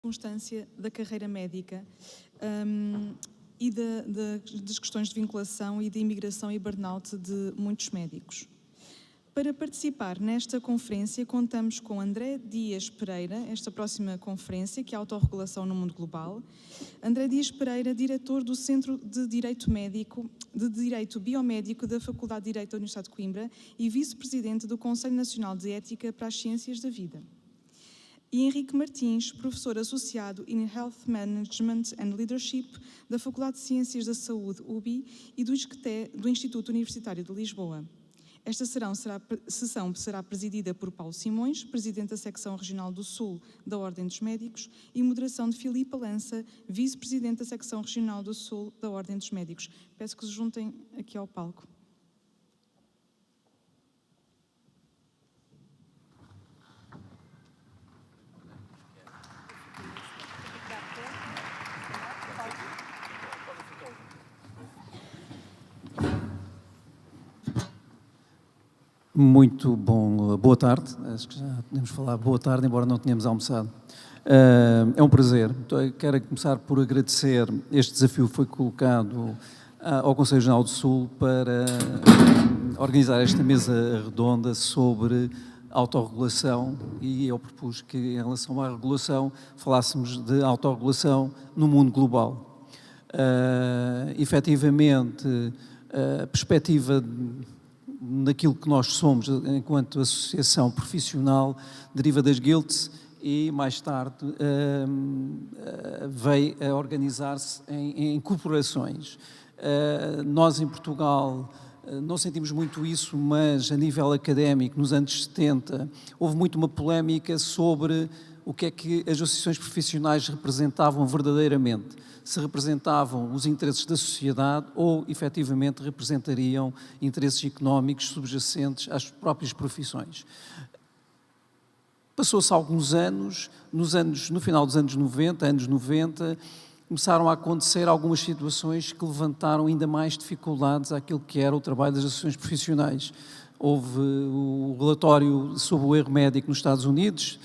circunstância da carreira médica e das questões de vinculação e de imigração e burnout de muitos médicos. Para participar nesta conferência, contamos com André Dias Pereira, esta próxima conferência, que é a Autorregulação no Mundo Global. André Dias Pereira, diretor do Centro de Direito Biomédico da Faculdade de Direito da Universidade de Coimbra e vice-presidente do Conselho Nacional de Ética para as Ciências da Vida. E Henrique Martins, professor associado in Health Management and Leadership da Faculdade de Ciências da Saúde, UBI, e do ISCTE, do Instituto Universitário de Lisboa. Esta sessão será presidida por Paulo Simões, presidente da Secção Regional do Sul da Ordem dos Médicos, e moderação de Filipa Lança, vice-presidente da Secção Regional do Sul da Ordem dos Médicos. Peço que se juntem aqui ao palco. Muito bom, boa tarde, acho que já podemos falar boa tarde, embora não tenhamos almoçado. É um prazer. Quero começar por agradecer. Este desafio foi colocado ao Conselho Regional do Sul para organizar esta mesa redonda sobre autorregulação, e eu propus que, em relação à regulação, falássemos de autorregulação no mundo global. Efetivamente, a perspectiva naquilo que nós somos enquanto associação profissional deriva das guilds e mais tarde veio a organizar-se em corporações. Nós em Portugal não sentimos muito isso, mas a nível académico, nos anos 70, houve muito uma polémica sobre o que é que as associações profissionais representavam verdadeiramente. Se representavam os interesses da sociedade ou, efetivamente, representariam interesses económicos subjacentes às próprias profissões. Passou-se alguns anos, no final dos anos 90, começaram a acontecer algumas situações que levantaram ainda mais dificuldades àquilo que era o trabalho das associações profissionais. Houve o relatório sobre o erro médico nos Estados Unidos,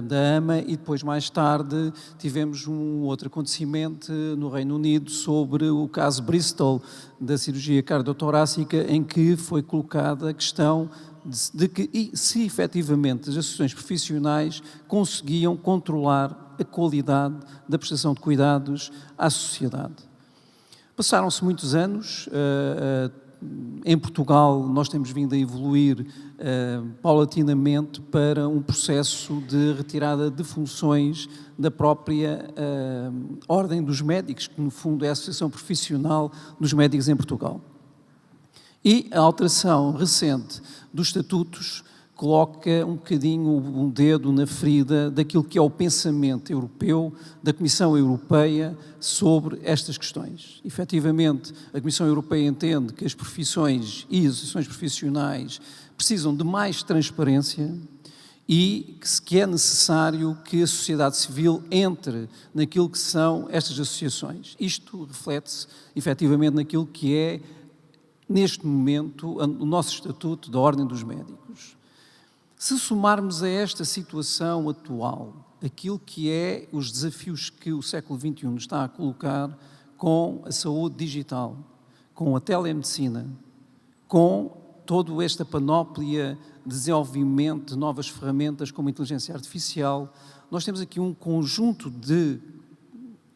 da AMA, e depois, mais tarde, tivemos um outro acontecimento no Reino Unido sobre o caso Bristol, da cirurgia cardiotorácica, em que foi colocada a questão de que, se efetivamente as associações profissionais conseguiam controlar a qualidade da prestação de cuidados à sociedade. Passaram-se muitos anos. Em Portugal, nós temos vindo a evoluir paulatinamente para um processo de retirada de funções da própria Ordem dos Médicos, que no fundo é a Associação Profissional dos Médicos em Portugal. E a alteração recente dos estatutos coloca um bocadinho um dedo na ferida daquilo que é o pensamento europeu, da Comissão Europeia, sobre estas questões. Efetivamente, a Comissão Europeia entende que as profissões e as associações profissionais precisam de mais transparência e que é necessário que a sociedade civil entre naquilo que são estas associações. Isto reflete-se, efetivamente, naquilo que é, neste momento, o nosso Estatuto da Ordem dos Médicos. Se somarmos a esta situação atual aquilo que é os desafios que o século XXI nos está a colocar com a saúde digital, com a telemedicina, com toda esta panóplia de desenvolvimento de novas ferramentas como a inteligência artificial, nós temos aqui um conjunto de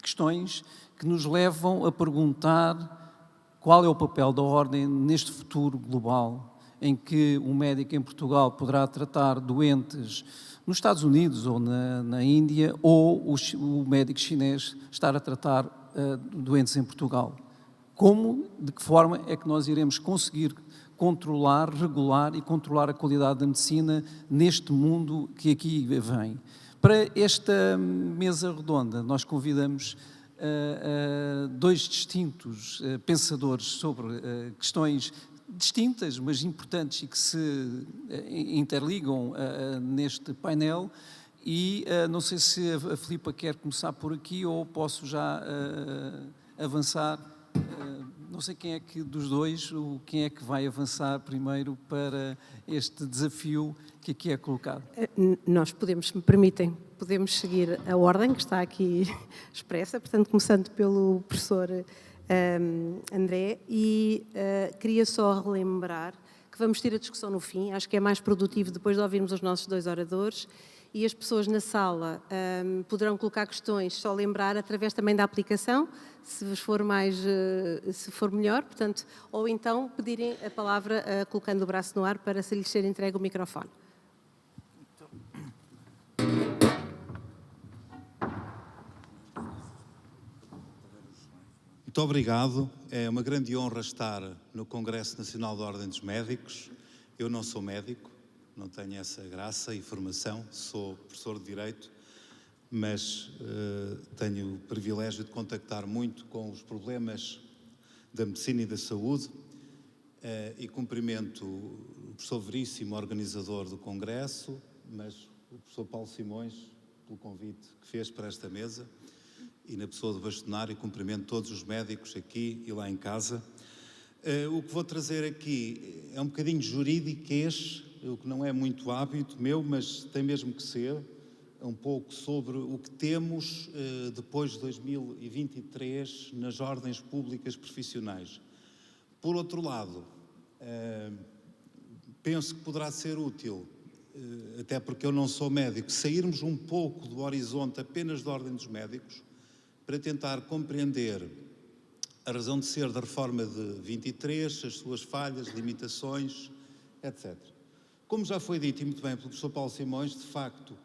questões que nos levam a perguntar qual é o papel da ordem neste futuro global, em que um médico em Portugal poderá tratar doentes nos Estados Unidos ou na Índia, ou o médico chinês estar a tratar doentes em Portugal. De que forma é que nós iremos conseguir controlar, regular e controlar a qualidade da medicina neste mundo que aqui vem? Para esta mesa redonda, nós convidamos dois distintos pensadores sobre questões distintas, mas importantes e que se interligam neste painel, e não sei se a Filipa quer começar por aqui ou posso já avançar. Não sei quem é que dos dois, quem é que vai avançar primeiro para este desafio que aqui é colocado. Nós podemos, se me permitem, podemos seguir a ordem que está aqui expressa, portanto, começando pelo professor André, e queria só relembrar que vamos ter a discussão no fim, acho que é mais produtivo depois de ouvirmos os nossos dois oradores, e as pessoas na sala poderão colocar questões, só lembrar através também da aplicação, se vos for se for melhor, portanto, ou então pedirem a palavra colocando o braço no ar para se lhes ser entregue o microfone. Muito obrigado. É uma grande honra estar no Congresso Nacional da Ordem dos Médicos. Eu não sou médico, não tenho essa graça e formação, sou professor de Direito, mas tenho o privilégio de contactar muito com os problemas da medicina e da saúde e cumprimento o professor Veríssimo, organizador do Congresso, mas o professor Paulo Simões, pelo convite que fez para esta mesa, e na pessoa do bastonário, cumprimento todos os médicos aqui e lá em casa. O que vou trazer aqui é um bocadinho juridiquês, o que não é muito hábito meu, mas tem mesmo que ser, um pouco sobre o que temos depois de 2023 nas ordens públicas profissionais. Por outro lado, penso que poderá ser útil, até porque eu não sou médico, sairmos um pouco do horizonte apenas da ordem dos médicos, para tentar compreender a razão de ser da reforma de 23, as suas falhas, limitações, etc. Como já foi dito e muito bem pelo professor Paulo Simões, de facto,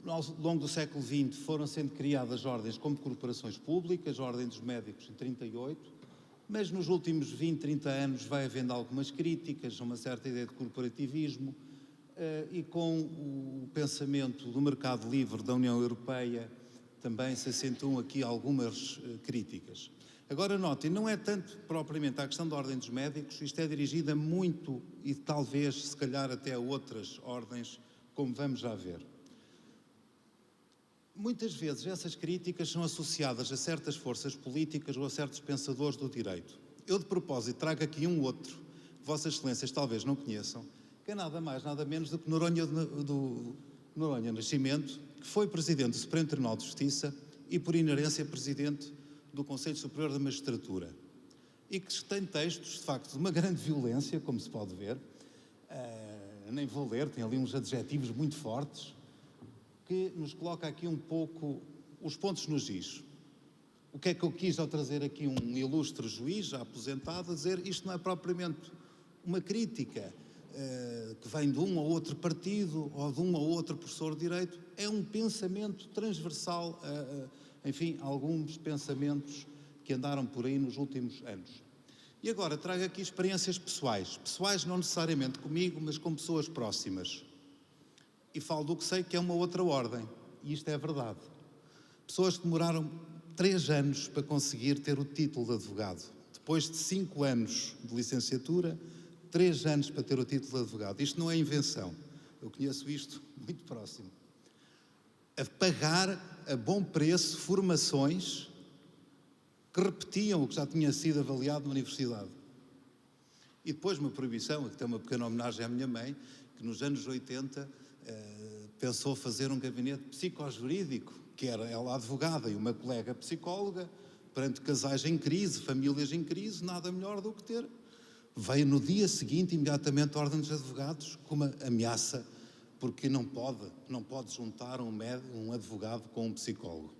ao longo do século XX foram sendo criadas ordens como corporações públicas, a Ordem dos Médicos em 38, mas nos últimos 20, 30 anos vai havendo algumas críticas a uma certa ideia de corporativismo e com o pensamento do mercado livre da União Europeia também se acentuam aqui algumas críticas. Agora notem, não é tanto propriamente a questão da Ordem dos Médicos, isto é dirigida muito e talvez, se calhar, até a outras ordens, como vamos já ver. Muitas vezes essas críticas são associadas a certas forças políticas ou a certos pensadores do direito. Eu, de propósito, trago aqui um outro, que Vossas Excelências talvez não conheçam, que é nada mais, nada menos do que Noronha Nascimento, que foi Presidente do Supremo Tribunal de Justiça e, por inerência, Presidente do Conselho Superior da Magistratura. E que tem textos, de facto, de uma grande violência, como se pode ver. Nem vou ler, tem ali uns adjetivos muito fortes, que nos coloca aqui um pouco os pontos nos is. O que é que eu quis ao trazer aqui um ilustre juiz, já aposentado, a dizer isto não é propriamente uma crítica que vem de um ou outro partido ou de um ou outro professor de Direito, é um pensamento transversal enfim, alguns pensamentos que andaram por aí nos últimos anos. E agora trago aqui experiências pessoais. Pessoais não necessariamente comigo, mas com pessoas próximas. E falo do que sei que é uma outra ordem. E isto é verdade. Pessoas que demoraram 3 anos para conseguir ter o título de advogado. Depois de 5 anos de licenciatura, 3 anos para ter o título de advogado. Isto não é invenção. Eu conheço isto muito próximo. A pagar a bom preço formações que repetiam o que já tinha sido avaliado na universidade. E depois uma proibição, que tem uma pequena homenagem à minha mãe, que nos anos 80 pensou fazer um gabinete psicojurídico, que era ela advogada e uma colega psicóloga, perante casais em crise, famílias em crise, nada melhor do que ter. Veio no dia seguinte, imediatamente, a Ordem dos Advogados com uma ameaça, porque não pode juntar um advogado com um psicólogo.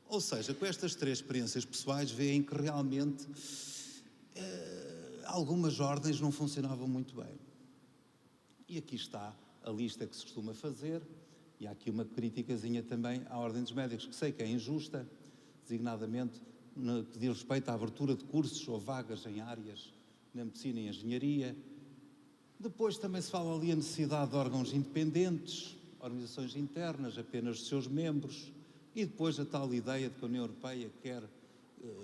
Ou seja, com estas 3 experiências pessoais, veem que realmente algumas ordens não funcionavam muito bem. E aqui está a lista que se costuma fazer, e há aqui uma criticazinha também à Ordem dos Médicos, que sei que é injusta, designadamente no que diz respeito à abertura de cursos ou vagas em áreas na medicina e engenharia. Depois também se fala ali a necessidade de órgãos independentes, organizações internas, apenas dos seus membros, e depois a tal ideia de que a União Europeia quer,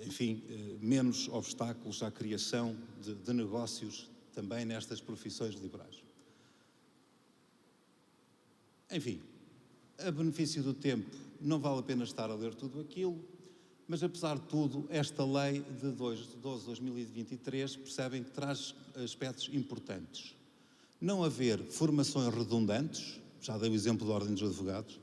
enfim, menos obstáculos à criação de negócios também nestas profissões liberais. Enfim, a benefício do tempo, não vale a pena estar a ler tudo aquilo. Mas, apesar de tudo, esta lei de 12 de 2023 percebem que traz aspectos importantes. Não haver formações redundantes, já dei o exemplo da Ordem dos Advogados,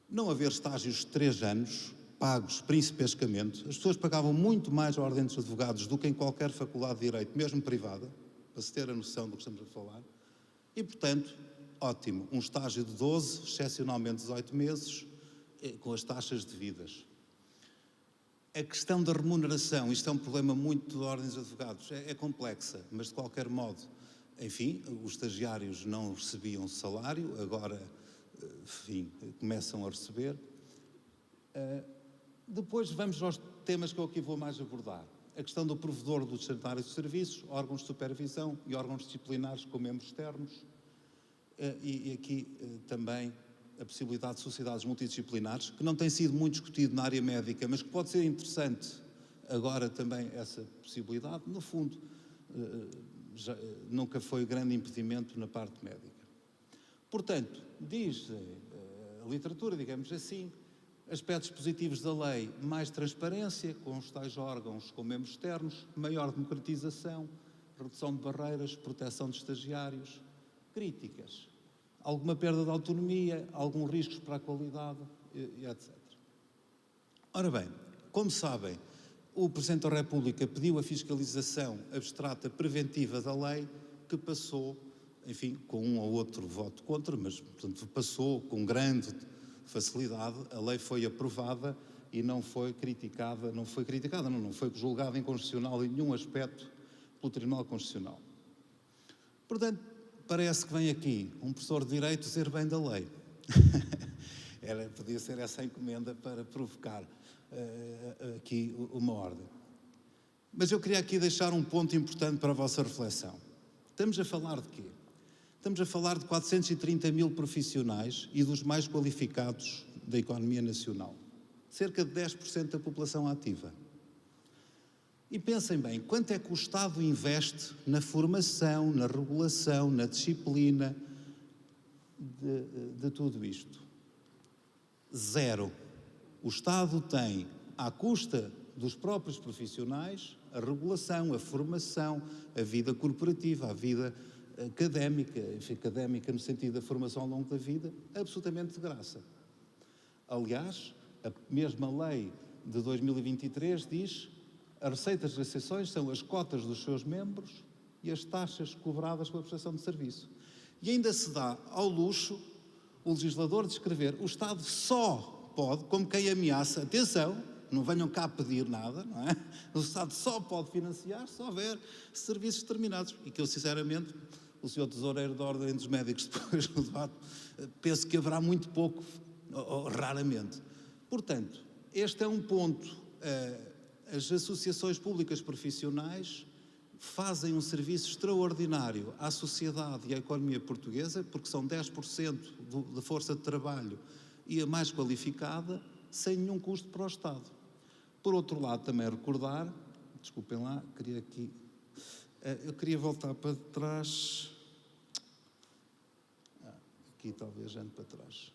não haver estágios de 3 anos, pagos principescamente. As pessoas pagavam muito mais à Ordem dos Advogados do que em qualquer faculdade de Direito, mesmo privada, para se ter a noção do que estamos a falar. E, portanto, ótimo, um estágio de 12, excepcionalmente 18 meses, com as taxas devidas. A questão da remuneração, isto é um problema muito da Ordem dos Advogados, é complexa, mas de qualquer modo, enfim, os estagiários não recebiam salário, agora, enfim, começam a receber. Depois vamos aos temas que eu aqui vou mais abordar. A questão do provedor do destinatário de serviços, órgãos de supervisão e órgãos disciplinares com membros externos. E aqui também a possibilidade de sociedades multidisciplinares, que não tem sido muito discutido na área médica, mas que pode ser interessante agora também essa possibilidade. No fundo, nunca foi grande impedimento na parte médica. Portanto, diz a literatura, digamos assim, aspectos positivos da lei: mais transparência, com os tais órgãos com membros externos, maior democratização, redução de barreiras, proteção de estagiários. Críticas: alguma perda de autonomia, alguns riscos para a qualidade, e etc. Ora bem, como sabem, o Presidente da República pediu a fiscalização abstrata preventiva da lei, que passou, enfim, com um ou outro voto contra, mas, portanto, passou com grande facilidade. A lei foi aprovada e não foi julgada inconstitucional em nenhum aspecto pelo Tribunal Constitucional. Portanto, parece que vem aqui um professor de Direito dizer bem da lei. Podia ser essa a encomenda para provocar aqui uma ordem. Mas eu queria aqui deixar um ponto importante para a vossa reflexão. Estamos a falar de quê? Estamos a falar de 430 mil profissionais e dos mais qualificados da economia nacional. Cerca de 10% da população ativa. E pensem bem, quanto é que o Estado investe na formação, na regulação, na disciplina de tudo isto? Zero. O Estado tem, à custa dos próprios profissionais, a regulação, a formação, a vida corporativa, a vida académica, enfim, académica no sentido da formação ao longo da vida, absolutamente de graça. Aliás, a mesma lei de 2023 diz: as receitas das associações são as cotas dos seus membros e as taxas cobradas pela prestação de serviço. E ainda se dá ao luxo o legislador de escrever: o Estado só pode, como quem ameaça, atenção, não venham cá pedir nada, não é? O Estado só pode financiar se houver serviços determinados. E que eu, sinceramente, o Sr. Tesoureiro da Ordem dos Médicos, depois do debate, penso que haverá muito pouco, ou raramente. Portanto, este é um ponto. As associações públicas profissionais fazem um serviço extraordinário à sociedade e à economia portuguesa, porque são 10% da força de trabalho e a mais qualificada, sem nenhum custo para o Estado. Por outro lado, também recordar, desculpem lá, eu queria voltar para trás, aqui talvez ande para trás,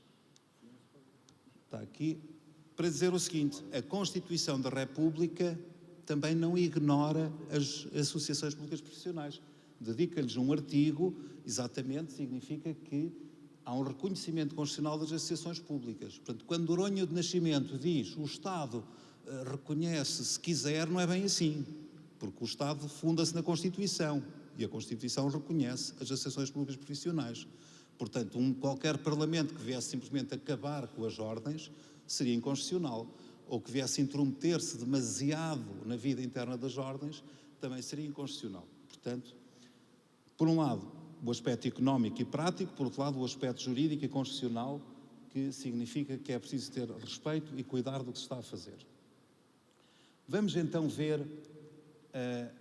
está aqui, para dizer o seguinte: a Constituição da República também não ignora as associações públicas profissionais. Dedica-lhes um artigo, exatamente, significa que há um reconhecimento constitucional das associações públicas. Portanto, quando Noronha de Nascimento diz: o Estado reconhece se quiser, não é bem assim, porque o Estado funda-se na Constituição e a Constituição reconhece as associações públicas profissionais. Portanto, qualquer Parlamento que viesse simplesmente acabar com as ordens seria inconstitucional, ou que viesse intrometer-se demasiado na vida interna das ordens também seria inconstitucional. Portanto, por um lado, o aspecto económico e prático, por outro lado, o aspecto jurídico e constitucional, que significa que é preciso ter respeito e cuidar do que se está a fazer. Vamos então ver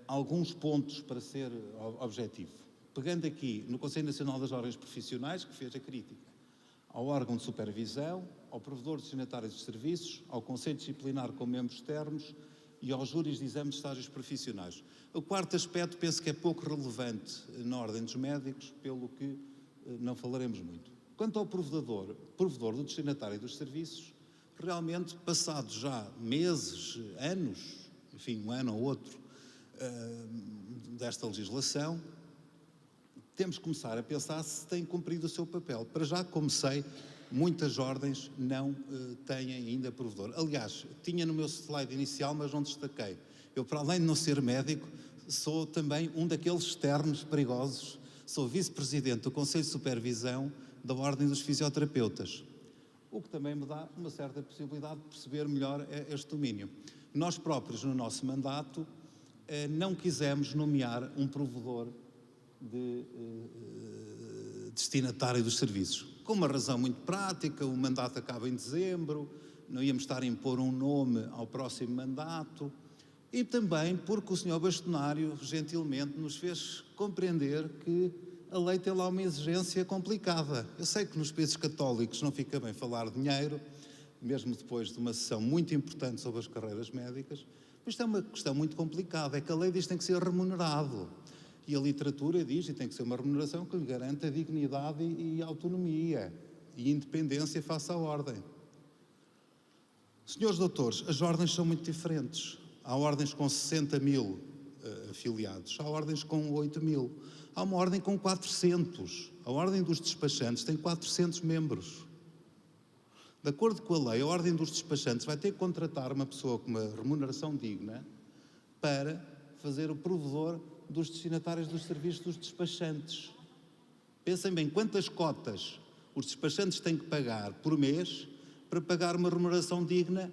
alguns pontos para ser objetivo. Pegando aqui no Conselho Nacional das Ordens Profissionais, que fez a crítica ao órgão de supervisão, ao provedor de destinatários de serviços, ao Conselho Disciplinar com membros externos e aos júris de exame de estágios profissionais. O quarto aspecto penso que é pouco relevante na Ordem dos Médicos, pelo que não falaremos muito. Quanto ao provedor do destinatário dos serviços, realmente, passados já meses, anos, enfim, um ano ou outro, desta legislação, temos que começar a pensar se tem cumprido o seu papel. Para já, como sei, muitas ordens não têm ainda provedor. Aliás, tinha no meu slide inicial, mas não destaquei. Eu, para além de não ser médico, sou também um daqueles externos perigosos. Sou vice-presidente do Conselho de Supervisão da Ordem dos Fisioterapeutas, o que também me dá uma certa possibilidade de perceber melhor este domínio. Nós próprios, no nosso mandato, não quisemos nomear um provedor destinatário dos serviços. Com uma razão muito prática, o mandato acaba em dezembro, não íamos estar a impor um nome ao próximo mandato, e também porque o Sr. Bastonário gentilmente nos fez compreender que a lei tem lá uma exigência complicada. Eu sei que nos países católicos não fica bem falar de dinheiro, mesmo depois de uma sessão muito importante sobre as carreiras médicas, mas isto é uma questão muito complicada, é que a lei diz que tem que ser remunerado. E a literatura diz que tem que ser uma remuneração que lhe garanta dignidade e autonomia e independência face à ordem. Senhores doutores, as ordens são muito diferentes. Há ordens com 60 mil afiliados, há ordens com 8 mil, há uma ordem com 400. A ordem dos despachantes tem 400 membros. De acordo com a lei, a ordem dos despachantes vai ter que contratar uma pessoa com uma remuneração digna para fazer o provedor dos destinatários dos serviços dos despachantes. Pensem bem, quantas cotas os despachantes têm que pagar por mês para pagar uma remuneração digna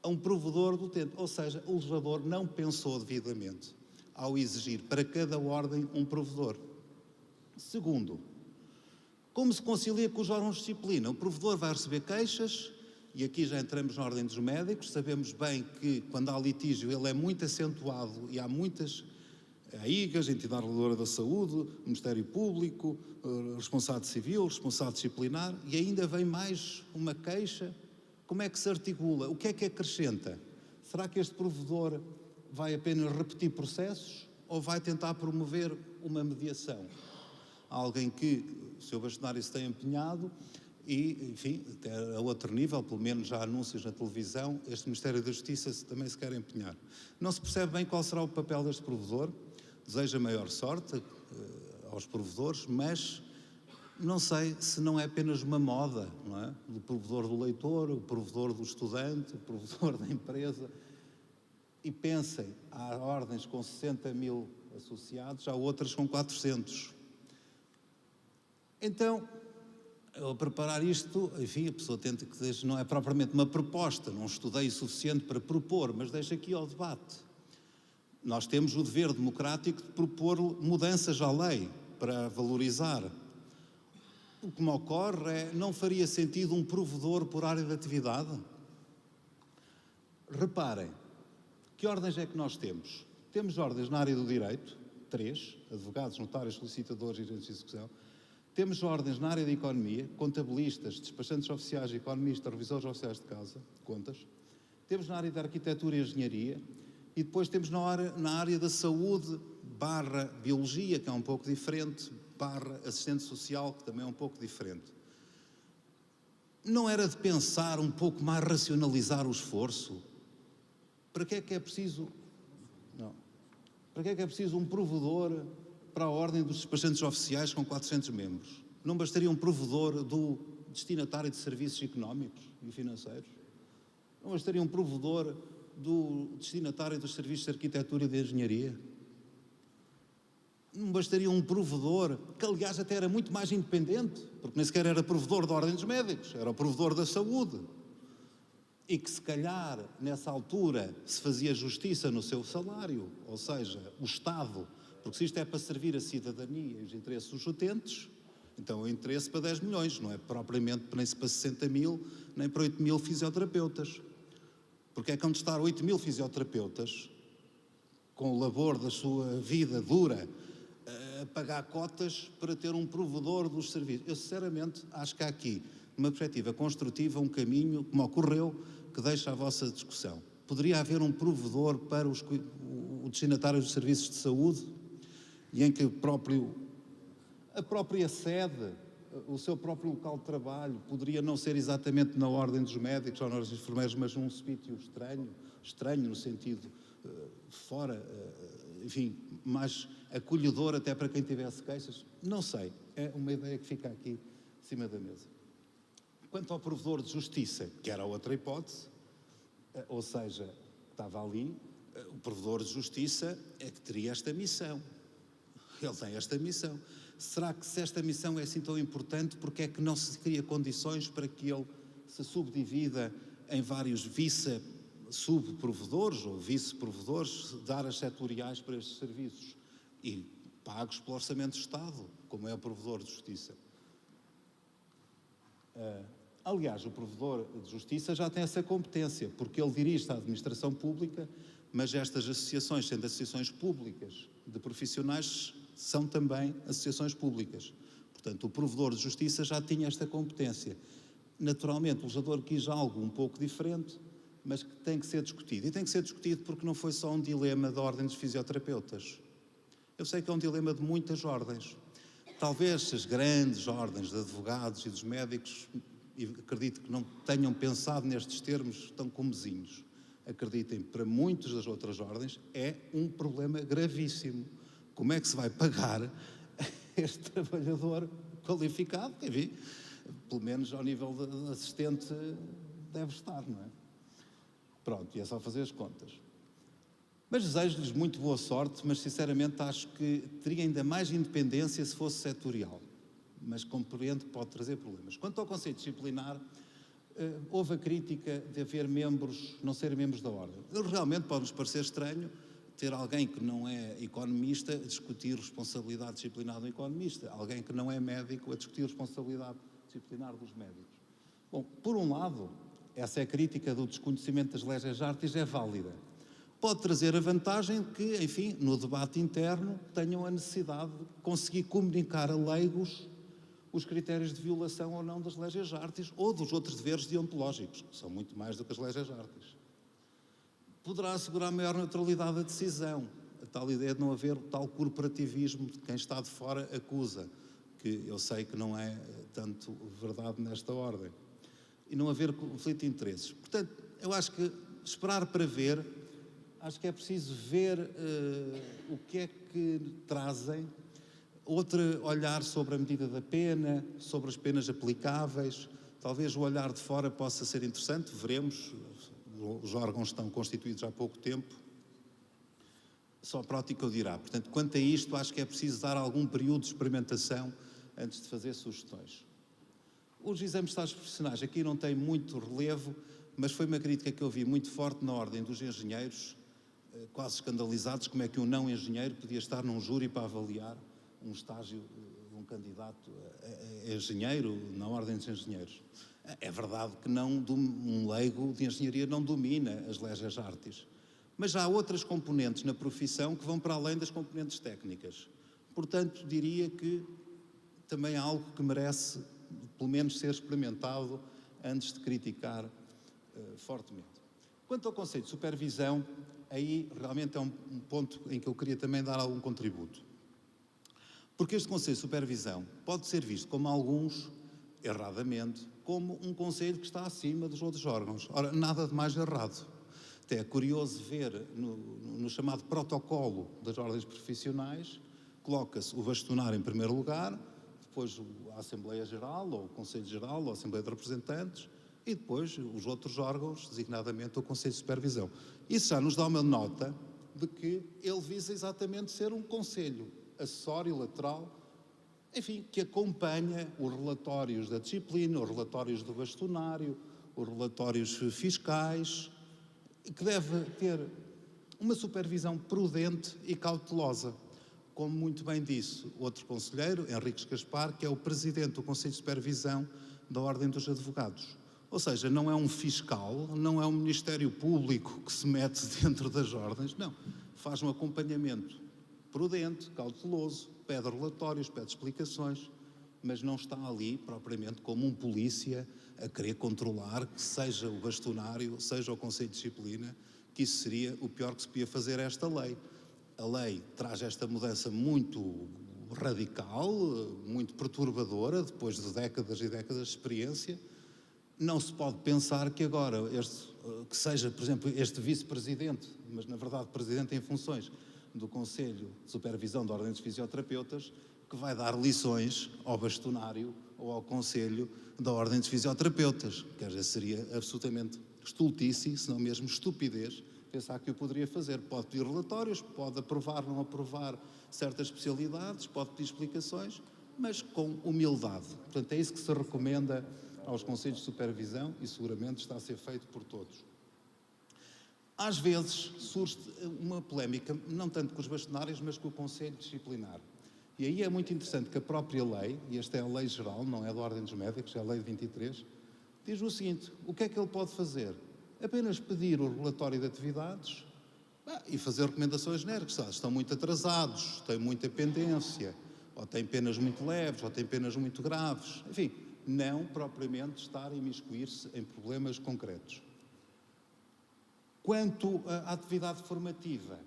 a um provedor do utente. Ou seja, o legislador não pensou devidamente ao exigir para cada ordem um provedor. Segundo, como se concilia com os órgãos de disciplina? O provedor vai receber queixas, e aqui já entramos na ordem dos médicos, sabemos bem que quando há litígio ele é muito acentuado e há muitas... A IGAS, a Entidade Reguladora da Saúde, o Ministério Público, o responsável civil, o responsável disciplinar, e ainda vem mais uma queixa. Como é que se articula? O que é acrescenta? Será que este provedor vai apenas repetir processos ou vai tentar promover uma mediação? Há alguém que o Sr. Bastonário se tem empenhado e, enfim, até a outro nível, pelo menos já há anúncios na televisão, este Ministério da Justiça também se quer empenhar. Não se percebe bem qual será o papel deste provedor. Desejo a maior sorte aos provedores, mas não sei se não é apenas uma moda, não é? O provedor do leitor, o provedor do estudante, o provedor da empresa. E pensem, há ordens com 60 mil associados, há outras com 400. Então, ao preparar isto, enfim, a pessoa tenta que não é propriamente uma proposta, não estudei o suficiente para propor, mas deixa aqui ao debate. Nós temos o dever democrático de propor mudanças à lei para valorizar. O que me ocorre é, não faria sentido um provedor por área de atividade? Reparem, que ordens é que nós temos? Temos ordens na área do direito, 3, advogados, notários, solicitadores e agentes de execução. Temos ordens na área da economia, contabilistas, despachantes oficiais, economistas, revisores oficiais de casa, contas. Temos na área da arquitetura e engenharia. E depois temos na área da saúde, /biologia, que é um pouco diferente, /assistente social, que também é um pouco diferente. Não era de pensar um pouco mais racionalizar o esforço? Para que é preciso... Não. Para que é preciso um provedor para a ordem dos despachantes oficiais com 400 membros? Não bastaria um provedor do destinatário de serviços económicos e financeiros? Não bastaria um provedor do destinatário dos serviços de arquitetura e de engenharia? Não bastaria um provedor, que aliás até era muito mais independente, porque nem sequer era provedor da ordem dos médicos, era o provedor da saúde, e que se calhar nessa altura se fazia justiça no seu salário, ou seja, o Estado, porque se isto é para servir a cidadania e os interesses dos utentes, então é interesse para 10 milhões, não é propriamente nem para 60 mil, nem para 8 mil fisioterapeutas. Porque é que hão de estar 8 mil fisioterapeutas, com o labor da sua vida dura, a pagar cotas para ter um provedor dos serviços? Eu, sinceramente, acho que há aqui, numa perspectiva construtiva, um caminho que me ocorreu, que deixa a vossa discussão. Poderia haver um provedor para o destinatário dos serviços de saúde, e em que a própria sede, o seu próprio local de trabalho poderia não ser exatamente na ordem dos médicos ou na ordem dos enfermeiros, mas num sítio estranho no sentido fora, enfim, mais acolhedor até para quem tivesse queixas. Não sei, é uma ideia que fica aqui em cima da mesa. Quanto ao provedor de justiça, que era outra hipótese, ou seja, estava ali, o provedor de justiça é que teria esta missão. Ele tem esta missão. Será que, se esta missão é assim tão importante, porque é que não se cria condições para que ele se subdivida em vários vice-subprovedores ou vice-provedores de áreas setoriais para estes serviços e pagos pelo Orçamento do Estado, como é o provedor de justiça? Aliás, o provedor de justiça já tem essa competência, porque ele dirige a administração pública, mas estas associações, sendo associações públicas de profissionais, são também associações públicas. Portanto, o provedor de justiça já tinha esta competência. Naturalmente, o legislador quis algo um pouco diferente, mas que tem que ser discutido. E tem que ser discutido porque não foi só um dilema da ordem dos fisioterapeutas. Eu sei que é um dilema de muitas ordens. Talvez as grandes ordens de advogados e dos médicos, e acredito que não tenham pensado nestes termos tão comezinhos. Acreditem, para muitas das outras ordens é um problema gravíssimo. Como é que se vai pagar este trabalhador qualificado? Enfim, pelo menos ao nível de assistente deve estar, não é? Pronto, e é só fazer as contas. Mas desejo-lhes muito boa sorte, mas sinceramente acho que teria ainda mais independência se fosse setorial. Mas compreendo que pode trazer problemas. Quanto ao Conselho Disciplinar, houve a crítica de haver membros, não serem membros da Ordem. Realmente pode-nos parecer estranho ter alguém que não é economista a discutir responsabilidade disciplinar do economista, alguém que não é médico a discutir responsabilidade disciplinar dos médicos. Bom, por um lado, essa é a crítica do desconhecimento das leges artis é válida. Pode trazer a vantagem que, enfim, no debate interno, tenham a necessidade de conseguir comunicar a leigos os critérios de violação ou não das leges artis ou dos outros deveres deontológicos, que são muito mais do que as leges artis. Poderá assegurar maior neutralidade da decisão, a tal ideia de não haver o tal corporativismo de quem está de fora acusa, que eu sei que não é tanto verdade nesta ordem, e não haver conflito de interesses. Portanto, eu acho que esperar para ver, acho que é preciso ver o que é que trazem, outro olhar sobre a medida da pena, sobre as penas aplicáveis, talvez o olhar de fora possa ser interessante, veremos, os órgãos estão constituídos há pouco tempo, só a prática o dirá. Portanto, quanto a isto, acho que é preciso dar algum período de experimentação antes de fazer sugestões. Os exames de estágios profissionais aqui não têm muito relevo, mas foi uma crítica que eu vi muito forte na ordem dos engenheiros, quase escandalizados, como é que um não engenheiro podia estar num júri para avaliar um estágio de um candidato a engenheiro na ordem dos engenheiros. É verdade que um leigo de engenharia não domina as leges artis, mas há outras componentes na profissão que vão para além das componentes técnicas. Portanto, diria que também é algo que merece, pelo menos, ser experimentado antes de criticar fortemente. Quanto ao conceito de supervisão, aí realmente é um ponto em que eu queria também dar algum contributo. Porque este conceito de supervisão pode ser visto como alguns, erradamente, como um conselho que está acima dos outros órgãos. Ora, nada de mais errado. Até é curioso ver no chamado protocolo das ordens profissionais, coloca-se o bastonário em primeiro lugar, depois a Assembleia Geral, ou o Conselho Geral, ou a Assembleia de Representantes, e depois os outros órgãos, designadamente o Conselho de Supervisão. Isso já nos dá uma nota de que ele visa exatamente ser um conselho acessório, lateral, enfim, que acompanha os relatórios da disciplina, os relatórios do bastonário, os relatórios fiscais, que deve ter uma supervisão prudente e cautelosa. Como muito bem disse outro conselheiro, Henriques Gaspar, que é o presidente do Conselho de Supervisão da Ordem dos Advogados. Ou seja, não é um fiscal, não é um Ministério Público que se mete dentro das ordens, não. Faz um acompanhamento prudente, cauteloso, pede relatórios, pede explicações, mas não está ali propriamente como um polícia a querer controlar que seja o bastonário, seja o Conselho de Disciplina, que isso seria o pior que se podia fazer a esta lei. A lei traz esta mudança muito radical, muito perturbadora, depois de décadas e décadas de experiência. Não se pode pensar que agora, que seja, por exemplo, este vice-presidente, mas na verdade presidente em funções do Conselho de Supervisão da Ordem dos Fisioterapeutas, que vai dar lições ao bastonário ou ao Conselho da Ordem dos Fisioterapeutas. Quer dizer, seria absolutamente estultice, se não mesmo estupidez, pensar que o poderia fazer. Pode pedir relatórios, pode aprovar, não aprovar certas especialidades, pode pedir explicações, mas com humildade. Portanto, é isso que se recomenda aos Conselhos de Supervisão e seguramente está a ser feito por todos. Às vezes surge uma polémica, não tanto com os bastonários, mas com o Conselho Disciplinar. E aí é muito interessante que a própria lei, e esta é a lei geral, não é da Ordem dos Médicos, é a lei de 23, diz o seguinte: o que é que ele pode fazer? Apenas pedir o relatório de atividades e fazer recomendações genéricas. Estão muito atrasados, têm muita pendência, ou têm penas muito leves, ou têm penas muito graves. Enfim, não propriamente estar a imiscuir-se em problemas concretos. Quanto à atividade formativa,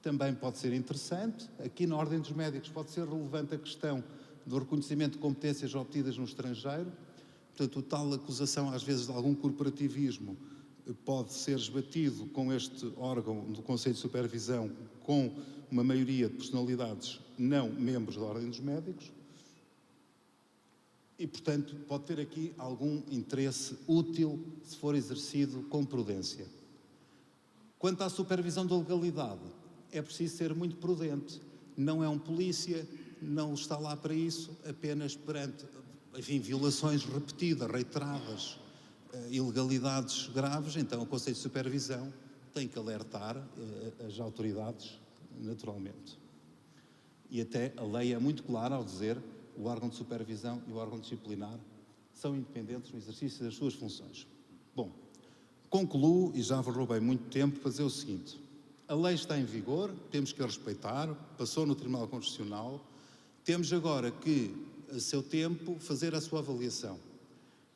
também pode ser interessante. Aqui na Ordem dos Médicos pode ser relevante a questão do reconhecimento de competências obtidas no estrangeiro. Portanto, o tal acusação, às vezes, de algum corporativismo pode ser esbatido com este órgão do Conselho de Supervisão, com uma maioria de personalidades não membros da Ordem dos Médicos. E, portanto, pode ter aqui algum interesse útil se for exercido com prudência. Quanto à supervisão da legalidade, é preciso ser muito prudente. Não é um polícia, não está lá para isso, apenas perante, enfim, violações repetidas, reiteradas, ilegalidades graves. Então o Conselho de Supervisão tem que alertar as autoridades, naturalmente. E até a lei é muito clara ao dizer que o órgão de supervisão e o órgão disciplinar são independentes no exercício das suas funções. Bom, concluo, e já vos roubei muito tempo, para dizer o seguinte: a lei está em vigor, temos que a respeitar, passou no Tribunal Constitucional, temos agora que, a seu tempo, fazer a sua avaliação.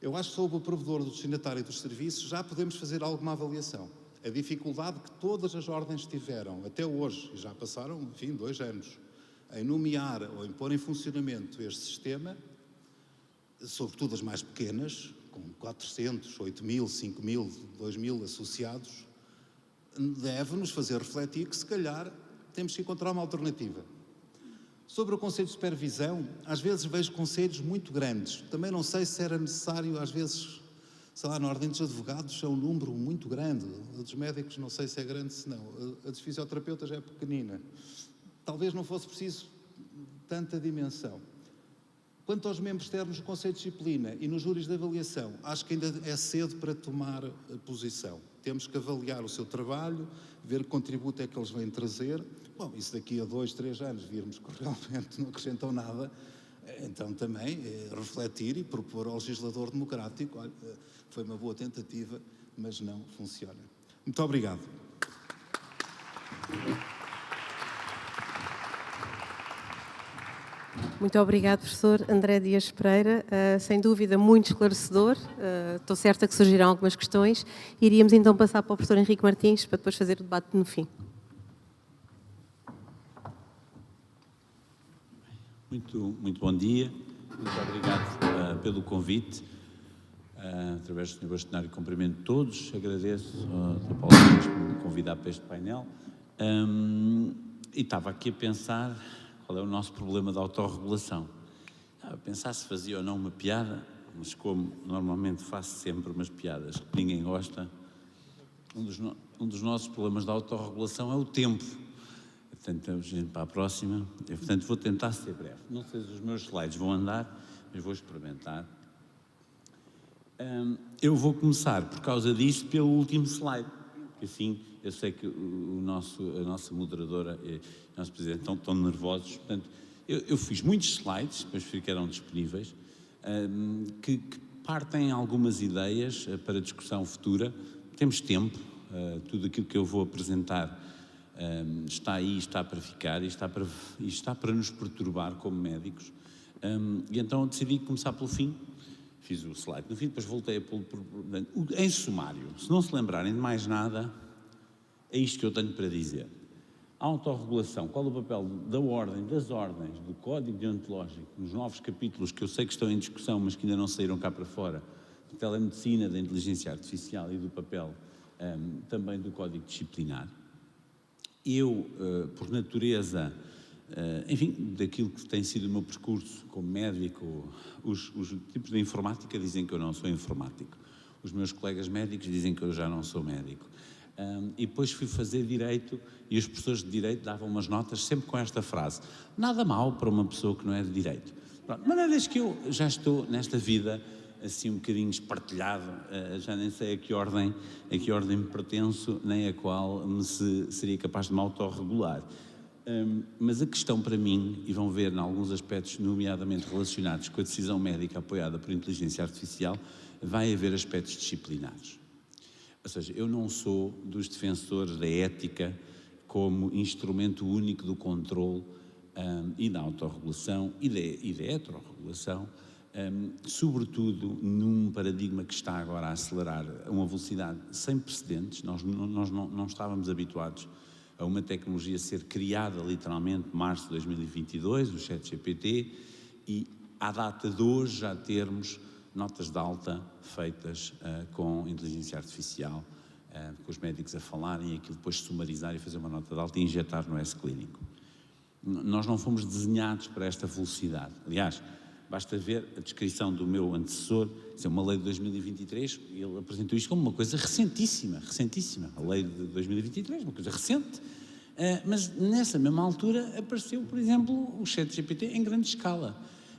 Eu acho que sob o provedor do destinatário dos serviços já podemos fazer alguma avaliação. A dificuldade que todas as ordens tiveram até hoje, e já passaram, enfim, 2 anos, em nomear ou em pôr em funcionamento este sistema, sobretudo as mais pequenas, com 400, 8.000, 5.000, 2.000 associados, deve-nos fazer refletir que, se calhar, temos que encontrar uma alternativa. Sobre o Conselho de Supervisão, às vezes vejo conselhos muito grandes. Também não sei se era necessário, às vezes, sei lá, na Ordem dos Advogados é um número muito grande. A dos médicos não sei se é grande, se não. A dos fisioterapeutas é pequenina. Talvez não fosse preciso tanta dimensão. Quanto aos membros externos do Conselho de Disciplina e nos júris de avaliação, acho que ainda é cedo para tomar posição. Temos que avaliar o seu trabalho, ver que contributo é que eles vêm trazer. Bom, e se daqui a 2, 3 anos virmos que realmente não acrescentam nada, então também refletir e propor ao legislador democrático: olha, foi uma boa tentativa, mas não funciona. Muito obrigado. Muito obrigado, professor André Dias Pereira. Sem dúvida, muito esclarecedor. Estou certa que surgirão algumas questões. Iríamos então passar para o professor Henrique Martins para depois fazer o debate no fim. Muito bom dia. Muito obrigado pelo convite. Através do Sr. Bastonário, cumprimento todos. Agradeço ao Dr. Paulo Mendes por me convidar para este painel. E estava aqui a pensar qual é o nosso problema de autorregulação. A pensar se fazia ou não uma piada, mas como normalmente faço sempre umas piadas que ninguém gosta, um dos nossos problemas de autorregulação é o tempo. Portanto, a gente para a próxima. Portanto, vou tentar ser breve. Não sei se os meus slides vão andar, mas vou experimentar. Eu vou começar, por causa disto, pelo último slide. Assim, eu sei que a nossa moderadora e o nosso presidente estão nervosos. Portanto, eu fiz muitos slides, depois ficaram disponíveis, que partem algumas ideias para discussão futura. Temos tempo, tudo aquilo que eu vou apresentar está aí, está para ficar e está para nos perturbar como médicos. E então decidi começar pelo fim. Fiz o slide no fim, depois voltei a pôr. Em sumário, se não se lembrarem de mais nada, é isto que eu tenho para dizer. A autorregulação, qual o papel da ordem, das ordens, do código deontológico, nos novos capítulos que eu sei que estão em discussão, mas que ainda não saíram cá para fora, da telemedicina, da inteligência artificial e do papel também do código disciplinar. Eu, por natureza, enfim, daquilo que tem sido o meu percurso como médico, os tipos de informática dizem que eu não sou informático. Os meus colegas médicos dizem que eu já não sou médico. E depois fui fazer Direito e os professores de Direito davam umas notas sempre com esta frase: nada mal para uma pessoa que não é de Direito. Pronto, de maneira que eu já estou nesta vida assim um bocadinho espartilhado, já nem sei a que ordem me pertenço, nem a qual seria capaz de me autorregular. Mas a questão para mim, e vão ver em alguns aspectos nomeadamente relacionados com a decisão médica apoiada por inteligência artificial, vai haver aspectos disciplinares. Ou seja, eu não sou dos defensores da ética como instrumento único do controle e da autorregulação e da heterorregulação, sobretudo num paradigma que está agora a acelerar a uma velocidade sem precedentes. Nós não estávamos habituados a uma tecnologia ser criada literalmente em março de 2022, o ChatGPT, e à data de hoje já termos notas de alta feitas com inteligência artificial, com os médicos a falarem e aquilo depois sumarizar e fazer uma nota de alta e injetar no S-Clínico. Nós não fomos desenhados para esta velocidade. Aliás, basta ver a descrição do meu antecessor, isso é uma lei de 2023, e ele apresentou isto como uma coisa recentíssima, a lei de 2023, uma coisa recente, mas nessa mesma altura apareceu, por exemplo, o ChatGPT em grande escala.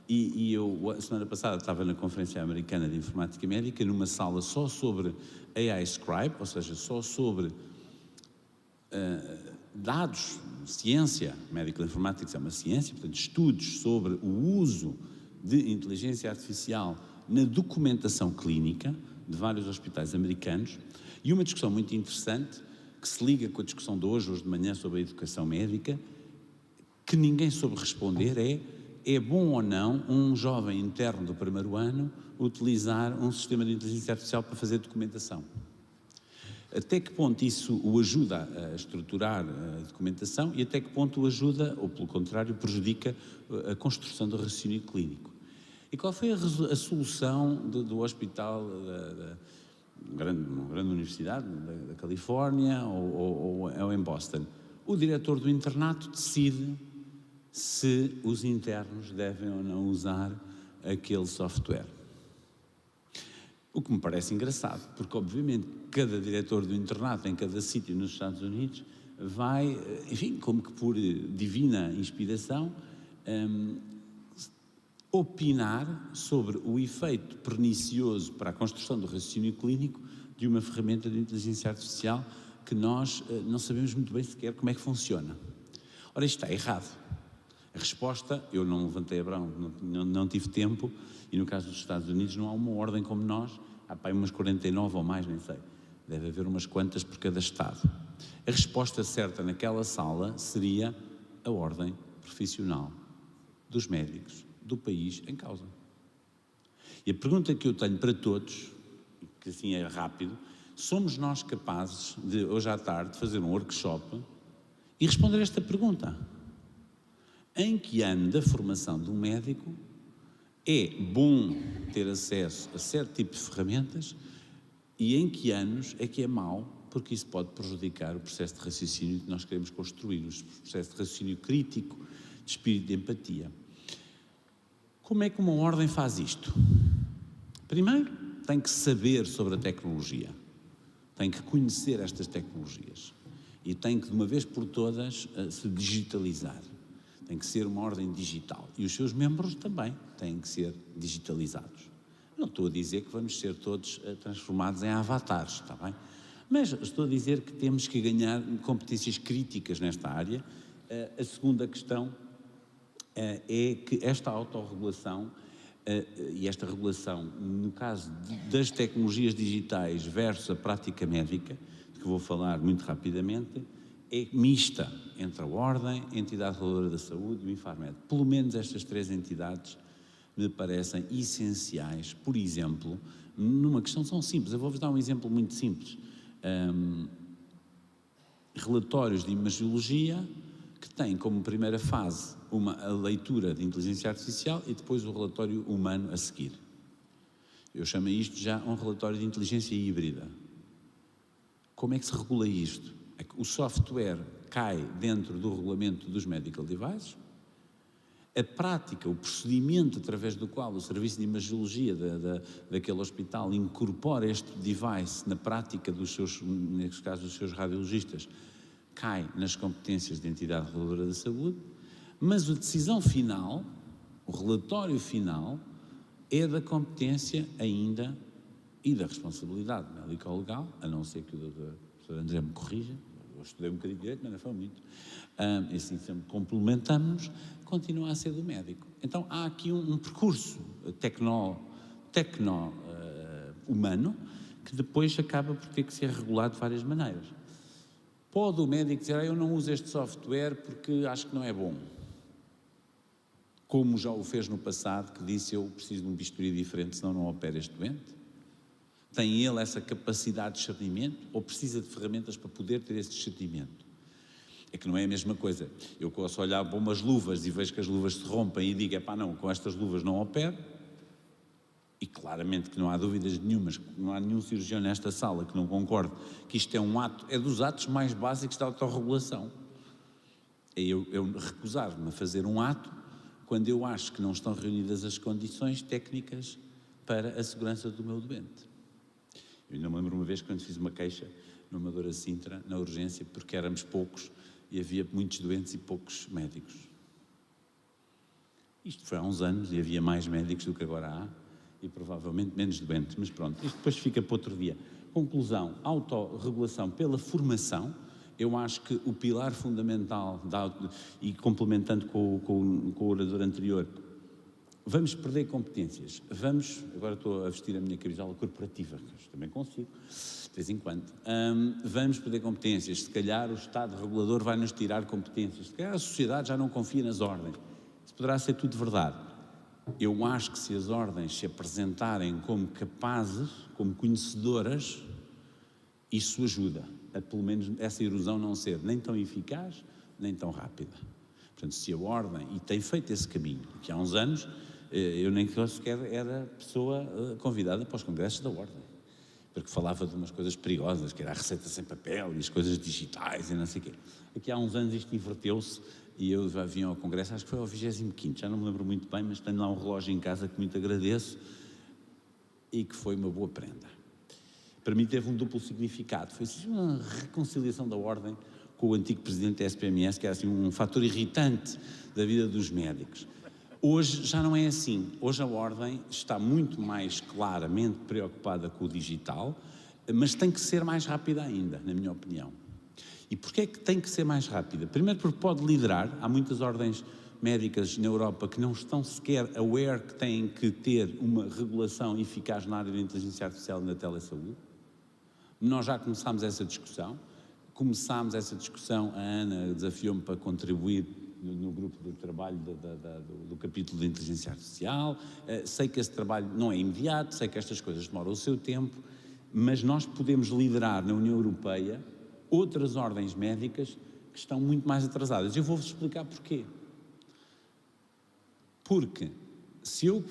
E eu, a semana passada, estava na Conferência Americana de Informática Médica, numa sala só sobre AI Scribe, ou seja, só sobre dados, ciência, Medical Informatics é uma ciência, portanto, estudos sobre o uso de inteligência artificial na documentação clínica de vários hospitais americanos, e uma discussão muito interessante, que se liga com a discussão de hoje de manhã, sobre a educação médica, que ninguém soube responder é bom ou não um jovem interno do primeiro ano utilizar um sistema de inteligência artificial para fazer documentação? Até que ponto isso o ajuda a estruturar a documentação e até que ponto o ajuda, ou pelo contrário, prejudica a construção do raciocínio clínico? E qual foi a solução do hospital, uma grande universidade da Califórnia ou em Boston? O diretor do internato decide se os internos devem ou não usar aquele software. O que me parece engraçado, porque obviamente cada diretor do internato em cada sítio nos Estados Unidos vai, enfim, como que por divina inspiração, opinar sobre o efeito pernicioso para a construção do raciocínio clínico de uma ferramenta de inteligência artificial que nós não sabemos muito bem sequer como é que funciona. Ora, isto está errado. A resposta, eu não levantei a mão, não tive tempo, e no caso dos Estados Unidos não há uma ordem como nós, há para aí umas 49 ou mais, nem sei, deve haver umas quantas por cada estado. A resposta certa naquela sala seria a ordem profissional dos médicos do país em causa. E a pergunta que eu tenho para todos, que assim é rápido, somos nós capazes de, hoje à tarde, fazer um workshop e responder esta pergunta? Em que ano da formação de um médico é bom ter acesso a certo tipo de ferramentas e em que anos é que é mau, porque isso pode prejudicar o processo de raciocínio que nós queremos construir, o processo de raciocínio crítico, de espírito de empatia. Como é que uma ordem faz isto? Primeiro, tem que saber sobre a tecnologia, tem que conhecer estas tecnologias e tem que, de uma vez por todas, se digitalizar. Tem que ser uma ordem digital e os seus membros também têm que ser digitalizados. Não estou a dizer que vamos ser todos transformados em avatares, está bem? Mas estou a dizer que temos que ganhar competências críticas nesta área. A segunda questão é que esta autorregulação e esta regulação, no caso das tecnologias digitais versus a prática médica, que vou falar muito rapidamente, é mista entre a Ordem, a Entidade Reguladora da Saúde e o Infarmed. Pelo menos estas três entidades me parecem essenciais. Por exemplo, numa questão tão simples, eu vou-vos dar um exemplo muito simples. relatórios de imagiologia que têm como primeira fase a leitura de inteligência artificial e depois o relatório humano a seguir. Eu chamo isto já um relatório de inteligência híbrida. Como é que se regula isto? É que o software cai dentro do regulamento dos medical devices, a prática, o procedimento através do qual o serviço de imagiologia daquele hospital incorpora este device na prática dos seus, neste caso dos seus radiologistas, cai nas competências da entidade reguladora da saúde, mas a decisão final, o relatório final, é da competência ainda e da responsabilidade médico-legal, a não ser que o Dr. André me corrija, eu estudei um bocadinho de direito, mas não foi muito, e assim sempre complementamos, continua a ser do médico. Então há aqui um percurso humano que depois acaba por ter que ser regulado de várias maneiras. Pode o médico dizer, eu não uso este software porque acho que não é bom, como já o fez no passado, que disse eu preciso de um bisturi diferente, senão não opero este doente? Tem ele essa capacidade de discernimento ou precisa de ferramentas para poder ter esse discernimento? É que não é a mesma coisa. Eu posso olhar para umas luvas e vejo que as luvas se rompem e digo, não, com estas luvas não opero, e claramente que não há dúvidas nenhumas, não há nenhum cirurgião nesta sala que não concorde que isto é um ato, é dos atos mais básicos da autorregulação. É eu recusar-me a fazer um ato quando eu acho que não estão reunidas as condições técnicas para a segurança do meu doente. Eu ainda me lembro uma vez quando fiz uma queixa no Amadora Sintra, na urgência, porque éramos poucos e havia muitos doentes e poucos médicos. Isto foi há uns anos e havia mais médicos do que agora há e provavelmente menos doentes, mas pronto, isto depois fica para outro dia. Conclusão, autorregulação pela formação. Eu acho que o pilar fundamental, e complementando com o orador anterior, vamos perder competências, agora estou a vestir a minha camisola corporativa, que eu também consigo, de vez em quando, vamos perder competências, se calhar o Estado regulador vai nos tirar competências, se calhar a sociedade já não confia nas ordens, isso poderá ser tudo verdade. Eu acho que se as ordens se apresentarem como capazes, como conhecedoras, isso ajuda a pelo menos essa erosão não ser nem tão eficaz, nem tão rápida. Portanto, se a ordem, e tem feito esse caminho, que há uns anos eu nem sequer era pessoa convidada para os congressos da ordem, porque falava de umas coisas perigosas, que era a receita sem papel e as coisas digitais e não sei o quê. Aqui há uns anos isto inverteu-se e eu já vim ao congresso, acho que foi ao 25º, já não me lembro muito bem, mas tenho lá um relógio em casa que muito agradeço e que foi uma boa prenda. Para mim teve um duplo significado, foi assim, uma reconciliação da ordem com o antigo presidente da SPMS, que era assim, um fator irritante da vida dos médicos. Hoje já não é assim, hoje a ordem está muito mais claramente preocupada com o digital, mas tem que ser mais rápida ainda, na minha opinião. E porquê é que tem que ser mais rápida? Primeiro porque pode liderar, há muitas ordens médicas na Europa que não estão sequer aware que têm que ter uma regulação eficaz na área da inteligência artificial e na telesaúde. Nós já começámos essa discussão, a Ana desafiou-me para contribuir no grupo de trabalho do capítulo de inteligência artificial, sei que esse trabalho não é imediato, sei que estas coisas demoram o seu tempo, mas nós podemos liderar na União Europeia outras ordens médicas que estão muito mais atrasadas. Eu vou-vos explicar porquê. Porque se eu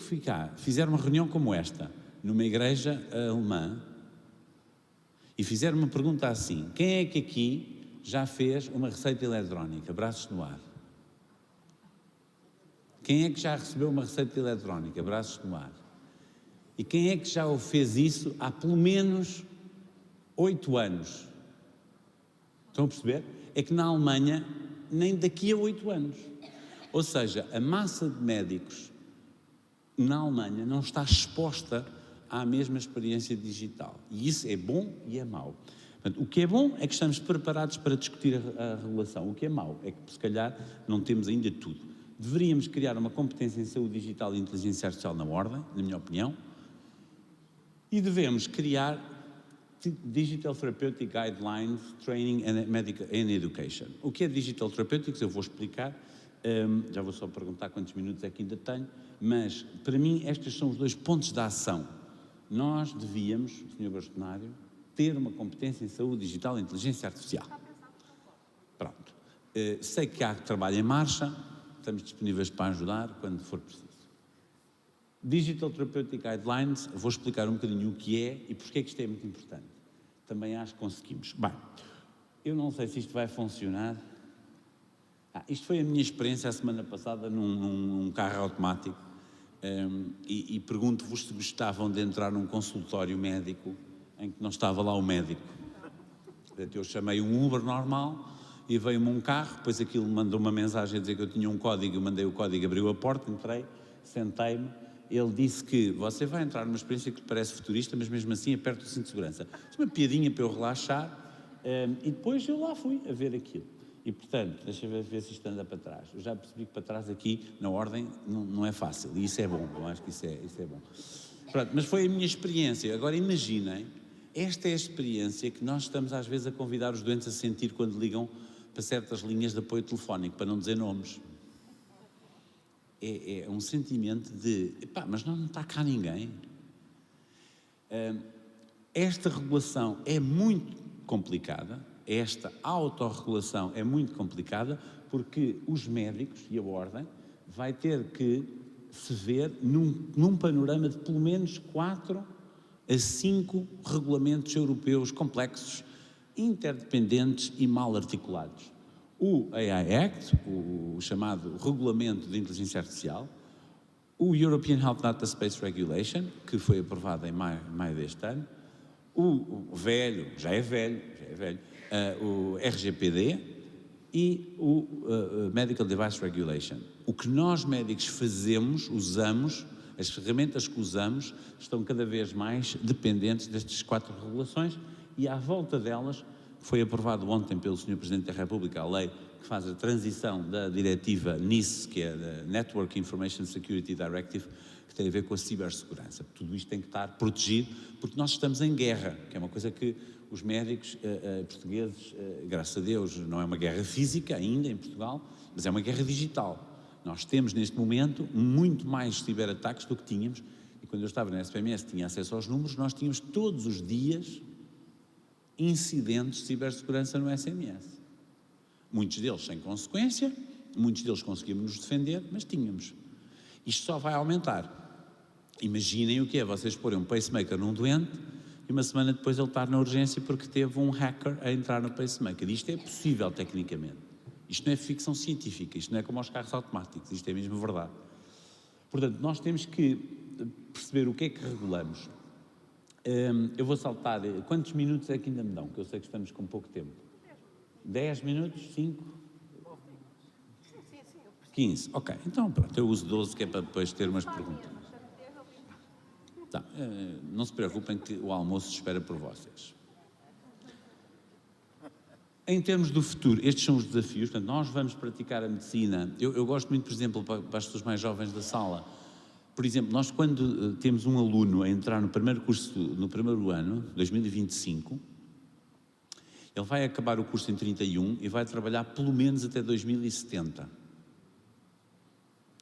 fizer uma reunião como esta, numa igreja alemã, e fizer uma pergunta assim, quem é que aqui já fez uma receita eletrónica? Braços no ar. Quem é que já recebeu uma receita eletrónica? Braços no ar. E quem é que já fez isso há pelo menos 8 anos? Estão a perceber? É que na Alemanha, nem daqui a 8 anos. Ou seja, a massa de médicos na Alemanha não está exposta à mesma experiência digital. E isso é bom e é mau. Portanto, o que é bom é que estamos preparados para discutir a regulação. O que é mau é que, se calhar, não temos ainda tudo. Deveríamos criar uma competência em saúde digital e inteligência artificial na ordem, na minha opinião, e devemos criar Digital Therapeutic Guidelines, Training and Education. O que é Digital Therapeutics? Eu vou explicar, já vou só perguntar quantos minutos é que ainda tenho, mas, para mim, estes são os 2 pontos de ação. Nós devíamos, Sr. Bastonário, ter uma competência em saúde digital e inteligência artificial. Sei que há trabalho em marcha, estamos disponíveis para ajudar quando for preciso. Digital Therapeutic Guidelines, vou explicar um bocadinho o que é e porque é que isto é muito importante. Também acho que conseguimos. Bem, eu não sei se isto vai funcionar. Isto foi a minha experiência a semana passada num carro automático e pergunto-vos se gostavam de entrar num consultório médico em que não estava lá o médico. Portanto, eu chamei um Uber normal e veio-me um carro, depois aquilo mandou uma mensagem a dizer que eu tinha um código, eu mandei o código, abriu a porta, entrei, sentei-me, ele disse que você vai entrar numa experiência que parece futurista, mas mesmo assim aperta o cinto de segurança. Uma piadinha para eu relaxar e depois eu lá fui a ver aquilo. E, portanto, deixa eu ver se isto anda para trás. Eu já percebi que para trás aqui, na ordem, não é fácil. E isso é bom, eu acho que isso é bom. Pronto, mas foi a minha experiência. Agora imaginem, esta é a experiência que nós estamos às vezes a convidar os doentes a sentir quando ligam para certas linhas de apoio telefónico, para não dizer nomes. É um sentimento de, mas não está cá ninguém. Esta regulação é muito complicada, esta autorregulação é muito complicada, porque os médicos e a ordem vai ter que se ver num panorama de pelo menos 4 a 5 regulamentos europeus complexos, interdependentes e mal articulados. O AI Act, o chamado Regulamento de Inteligência Artificial, o European Health Data Space Regulation, que foi aprovado em maio deste ano, o velho, já é velho, o RGPD e o Medical Device Regulation. O que nós médicos fazemos, usamos, as ferramentas que usamos, estão cada vez mais dependentes destas 4 regulações e à volta delas foi aprovado ontem pelo Sr. Presidente da República a lei que faz a transição da diretiva NIS, que é a Network Information Security Directive, que tem a ver com a cibersegurança. Tudo isto tem que estar protegido, porque nós estamos em guerra, que é uma coisa que os médicos portugueses, graças a Deus, não é uma guerra física ainda em Portugal, mas é uma guerra digital. Nós temos neste momento muito mais ciberataques do que tínhamos, e quando eu estava na SPMS tinha acesso aos números, nós tínhamos todos os dias incidentes de cibersegurança no SMS. Muitos deles sem consequência, muitos deles conseguimos nos defender, mas tínhamos. Isto só vai aumentar. Imaginem o que é vocês porem um pacemaker num doente e uma semana depois ele estar na urgência porque teve um hacker a entrar no pacemaker. Isto é possível tecnicamente. Isto não é ficção científica, isto não é como aos carros automáticos, isto é mesmo verdade. Portanto, nós temos que perceber o que é que regulamos. Eu vou saltar. Quantos minutos é que ainda me dão? Que eu sei que estamos com pouco tempo. 10 minutos? 5? 15. Ok, então pronto, eu uso 12, que é para depois ter umas perguntas. Tá, não se preocupem que o almoço espera por vocês. Em termos do futuro, estes são os desafios. Portanto, nós vamos praticar a medicina. Eu gosto muito, por exemplo, para as pessoas mais jovens da sala, por exemplo, nós quando temos um aluno a entrar no primeiro curso, no primeiro ano, 2025, ele vai acabar o curso em 31 e vai trabalhar pelo menos até 2070.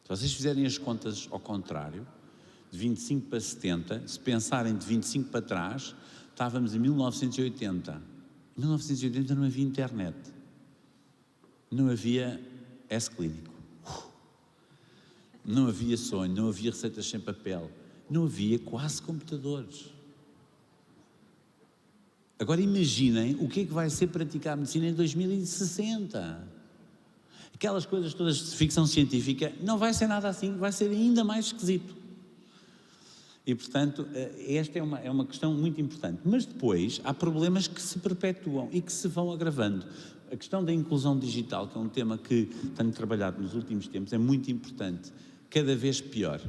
Se vocês fizerem as contas ao contrário, de 25 para 70, se pensarem de 25 para trás, estávamos em 1980. Em 1980 não havia internet, não havia S-Clínico, não havia sonho, não havia receitas sem papel, não havia quase computadores. Agora imaginem o que é que vai ser praticar a medicina em 2060. Aquelas coisas todas de ficção científica, não vai ser nada assim, vai ser ainda mais esquisito. E, portanto, esta é uma questão muito importante. Mas depois há problemas que se perpetuam e que se vão agravando. A questão da inclusão digital, que é um tema que tenho trabalhado nos últimos tempos, é muito importante, cada vez pior.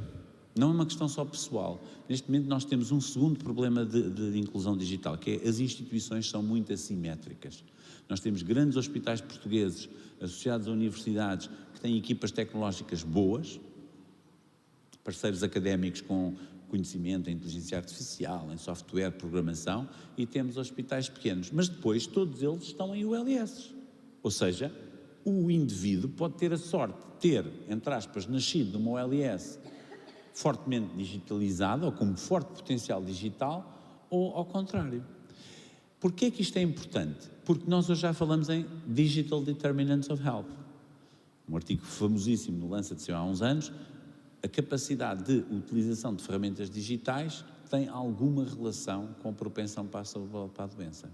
Não é uma questão só pessoal. Neste momento nós temos um segundo problema de inclusão digital, que é as instituições são muito assimétricas. Nós temos grandes hospitais portugueses associados a universidades que têm equipas tecnológicas boas, parceiros académicos com conhecimento em inteligência artificial, em software, programação, e temos hospitais pequenos, mas depois todos eles estão em ULS. Ou seja, o indivíduo pode ter a sorte de ter, entre aspas, nascido numa ULS fortemente digitalizada ou com um forte potencial digital, ou ao contrário. Porquê é que isto é importante? Porque nós hoje já falamos em Digital Determinants of Health. Um artigo famosíssimo no Lancet há uns anos. A capacidade de utilização de ferramentas digitais tem alguma relação com a propensão para a doença.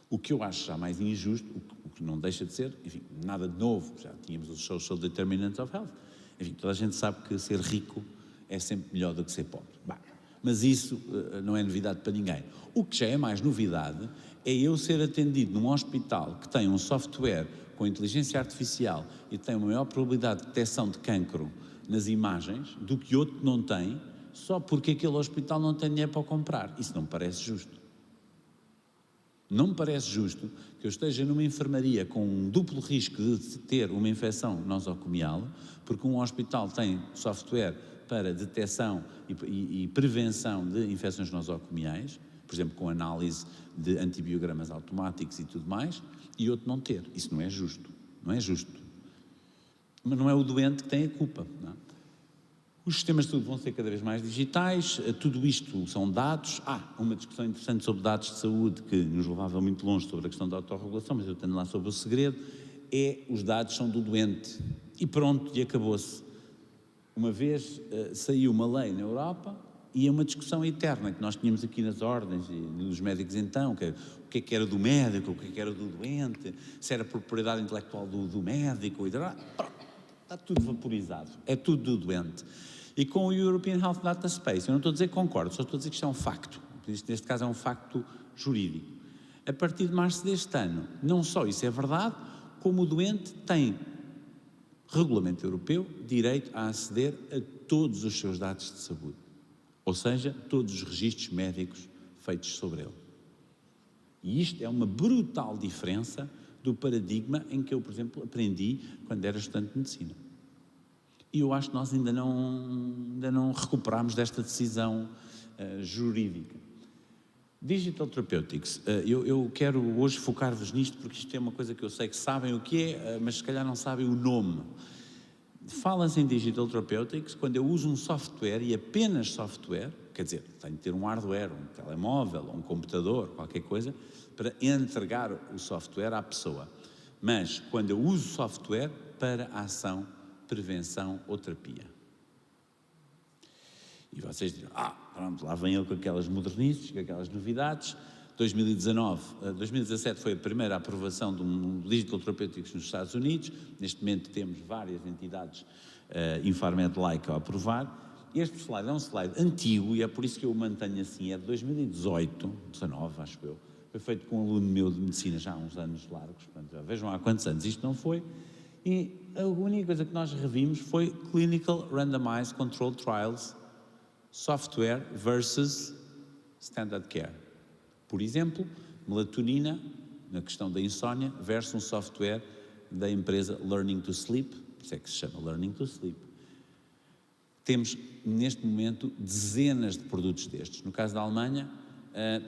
O que eu acho já mais injusto, o que não deixa de ser, enfim, nada de novo, já tínhamos os Social Determinants of Health. Enfim, toda a gente sabe que ser rico é sempre melhor do que ser pobre. Bah, mas isso não é novidade para ninguém. O que já é mais novidade é eu ser atendido num hospital que tem um software com inteligência artificial e tem uma maior probabilidade de detecção de cancro nas imagens do que outro que não tem, só porque aquele hospital não tem dinheiro para comprar. Isso não me parece justo. Não me parece justo que eu esteja numa enfermaria com um duplo risco de ter uma infecção nosocomial, porque um hospital tem software para detecção e prevenção de infecções nosocomiais, por exemplo, com análise de antibiogramas automáticos e tudo mais, e outro não ter. Isso não é justo. Não é justo. Mas não é o doente que tem a culpa, não é? Os sistemas de saúde vão ser cada vez mais digitais, tudo isto são dados. Uma discussão interessante sobre dados de saúde, que nos levava muito longe sobre a questão da autorregulação, mas eu tenho lá sobre o segredo, os dados são do doente. E pronto, e acabou-se. Uma vez saiu uma lei na Europa e é uma discussão eterna que nós tínhamos aqui nas ordens e nos médicos então, o que é que era do médico, o que é que era do doente, se era propriedade intelectual do médico, e pronto, está tudo vaporizado, é tudo do doente. E com o European Health Data Space, eu não estou a dizer que concordo, só estou a dizer que isto é um facto. Isto, neste caso, é um facto jurídico. A partir de março deste ano, não só isso é verdade, como o doente tem, regulamento europeu, direito a aceder a todos os seus dados de saúde. Ou seja, todos os registros médicos feitos sobre ele. E isto é uma brutal diferença do paradigma em que eu, por exemplo, aprendi quando era estudante de medicina. E eu acho que nós ainda não recuperámos desta decisão jurídica. Digital Therapeutics, eu quero hoje focar-vos nisto porque isto é uma coisa que eu sei que sabem o que é, mas se calhar não sabem o nome. Fala-se em Digital Therapeutics quando eu uso um software e apenas software, quer dizer, tenho de ter um hardware, um telemóvel, um computador, qualquer coisa, para entregar o software à pessoa. Mas quando eu uso software para a ação, prevenção ou terapia. E vocês dirão, pronto, lá vem ele com aquelas modernices, com aquelas novidades. 2017 foi a primeira aprovação de um Digital Therapeutics nos Estados Unidos. Neste momento temos várias entidades Infarmed-like a aprovar. Este slide é um slide antigo e é por isso que eu o mantenho assim, é de 2018, 19 acho eu. Foi feito com um aluno meu de medicina já há uns anos largos, portanto, já vejam há quantos anos isto não foi. E a única coisa que nós revimos foi Clinical Randomized Controlled Trials, Software versus Standard Care. Por exemplo, melatonina, na questão da insónia, versus um software da empresa Learning to Sleep, por isso é que se chama Learning to Sleep. Temos, neste momento, dezenas de produtos destes. No caso da Alemanha,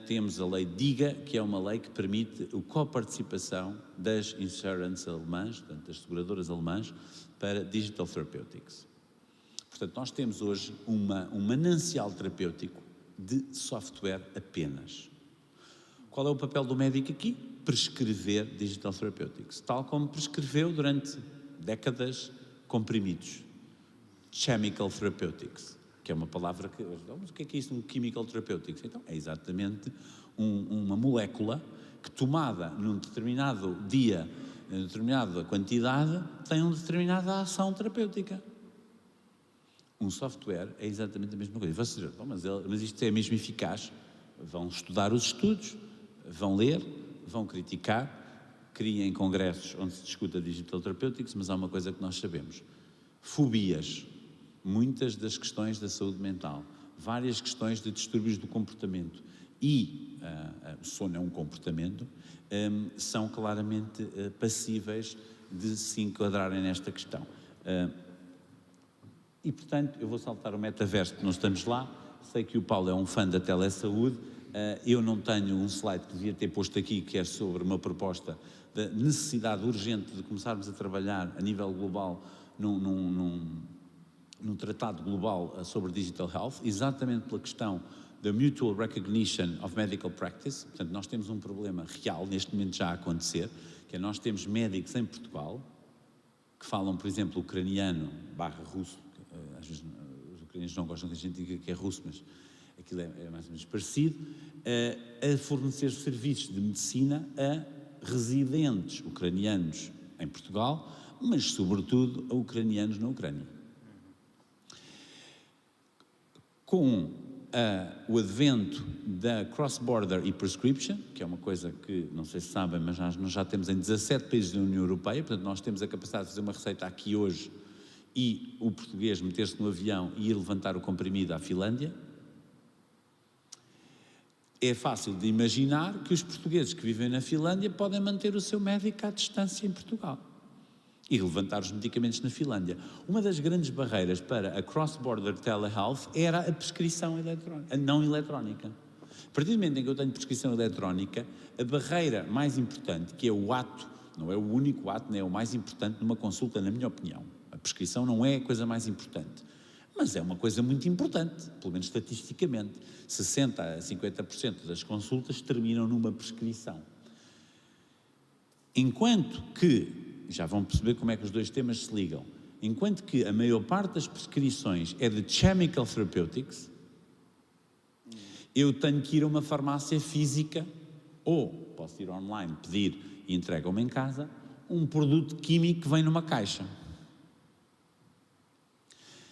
temos a lei DIGA, que é uma lei que permite a coparticipação das insurance alemãs, portanto, das seguradoras alemãs, para Digital Therapeutics. Portanto, nós temos hoje um manancial terapêutico de software apenas. Qual é o papel do médico aqui? Prescrever Digital Therapeutics, tal como prescreveu durante décadas comprimidos. Chemical Therapeutics, que é uma palavra que... Mas o que é isso, um Chemical Therapeutics? Então, é exatamente uma molécula que, tomada num determinado dia, em determinada quantidade, tem uma determinada ação terapêutica. Um software é exatamente a mesma coisa. Vocês dizem, mas isto é mesmo eficaz? Vão estudar os estudos, vão ler, vão criticar, criem congressos onde se discuta Digital Therapeutics, mas há uma coisa que nós sabemos. Fobias, muitas das questões da saúde mental, várias questões de distúrbios do comportamento e o sono é um comportamento, são claramente passíveis de se enquadrarem nesta questão. E, portanto, eu vou saltar o metaverso, porque não estamos lá. Sei que o Paulo é um fã da telesaúde. Eu não tenho um slide que devia ter posto aqui, que é sobre uma proposta da necessidade urgente de começarmos a trabalhar a nível global num tratado global sobre Digital Health, exatamente pela questão the mutual recognition of medical practice. Portanto, nós temos um problema real, neste momento já a acontecer, que é nós temos médicos em Portugal que falam, por exemplo, ucraniano / russo, às vezes os ucranianos não gostam que a gente diga que é russo, mas aquilo é mais ou menos parecido, a fornecer serviços de medicina a residentes ucranianos em Portugal, mas sobretudo a ucranianos na Ucrânia. Com o advento da cross-border e-prescription, que é uma coisa que, não sei se sabem, mas nós já temos em 17 países da União Europeia, portanto nós temos a capacidade de fazer uma receita aqui hoje e o português meter-se no avião e ir levantar o comprimido à Finlândia. É fácil de imaginar que os portugueses que vivem na Finlândia podem manter o seu médico à distância em Portugal e levantar os medicamentos na Finlândia. Uma das grandes barreiras para a cross-border telehealth era a prescrição eletrónica, a não eletrónica. A partir do momento em que eu tenho prescrição eletrónica, a barreira mais importante, que é o ato, não é o único ato, nem é o mais importante numa consulta, na minha opinião. A prescrição não é a coisa mais importante, mas é uma coisa muito importante, pelo menos estatisticamente. 60% a 50% das consultas terminam numa prescrição. Enquanto que, já vão perceber como é que os dois temas se ligam, enquanto que a maior parte das prescrições é de chemical therapeutics, eu tenho que ir a uma farmácia física, ou posso ir online, pedir e entregam-me em casa, um produto químico que vem numa caixa.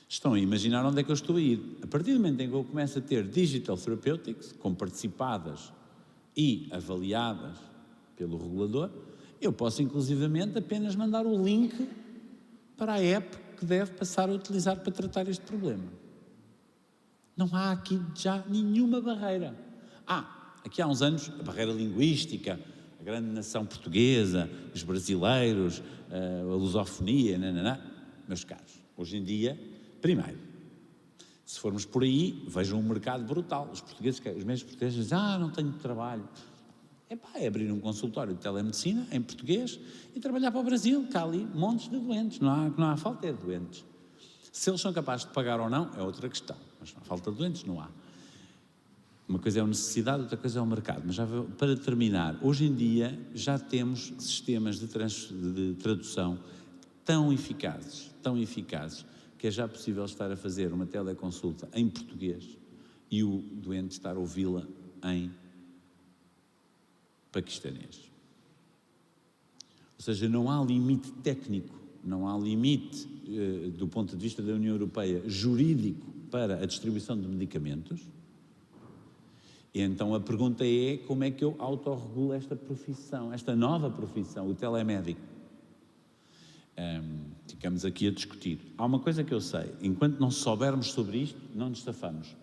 Estão a imaginar onde é que eu estou a ir. A partir do momento em que eu começo a ter digital therapeutics, com participadas e avaliadas pelo regulador, eu posso inclusivamente apenas mandar o link para a app que deve passar a utilizar para tratar este problema. Não há aqui já nenhuma barreira. Aqui há uns anos, a barreira linguística, a grande nação portuguesa, os brasileiros, a lusofonia, meus caros. Hoje em dia, primeiro, se formos por aí, vejam um mercado brutal. Os mesmos portugueses dizem, não tenho trabalho. É abrir um consultório de telemedicina em português e trabalhar para o Brasil, que há ali montes de doentes, não há falta de doentes. Se eles são capazes de pagar ou não, é outra questão, mas não há falta de doentes, não há. Uma coisa é a necessidade, outra coisa é o mercado. Mas já para terminar, hoje em dia já temos sistemas de tradução tão eficazes, que é já possível estar a fazer uma teleconsulta em português e o doente estar a ouvi-la em paquistanês. Ou seja, não há limite técnico, não há limite do ponto de vista da União Europeia jurídico para a distribuição de medicamentos. E então a pergunta é como é que eu autorregulo esta profissão, esta nova profissão, o telemédico. Ficamos aqui a discutir. Há uma coisa que eu sei, enquanto não soubermos sobre isto, não nos safamos.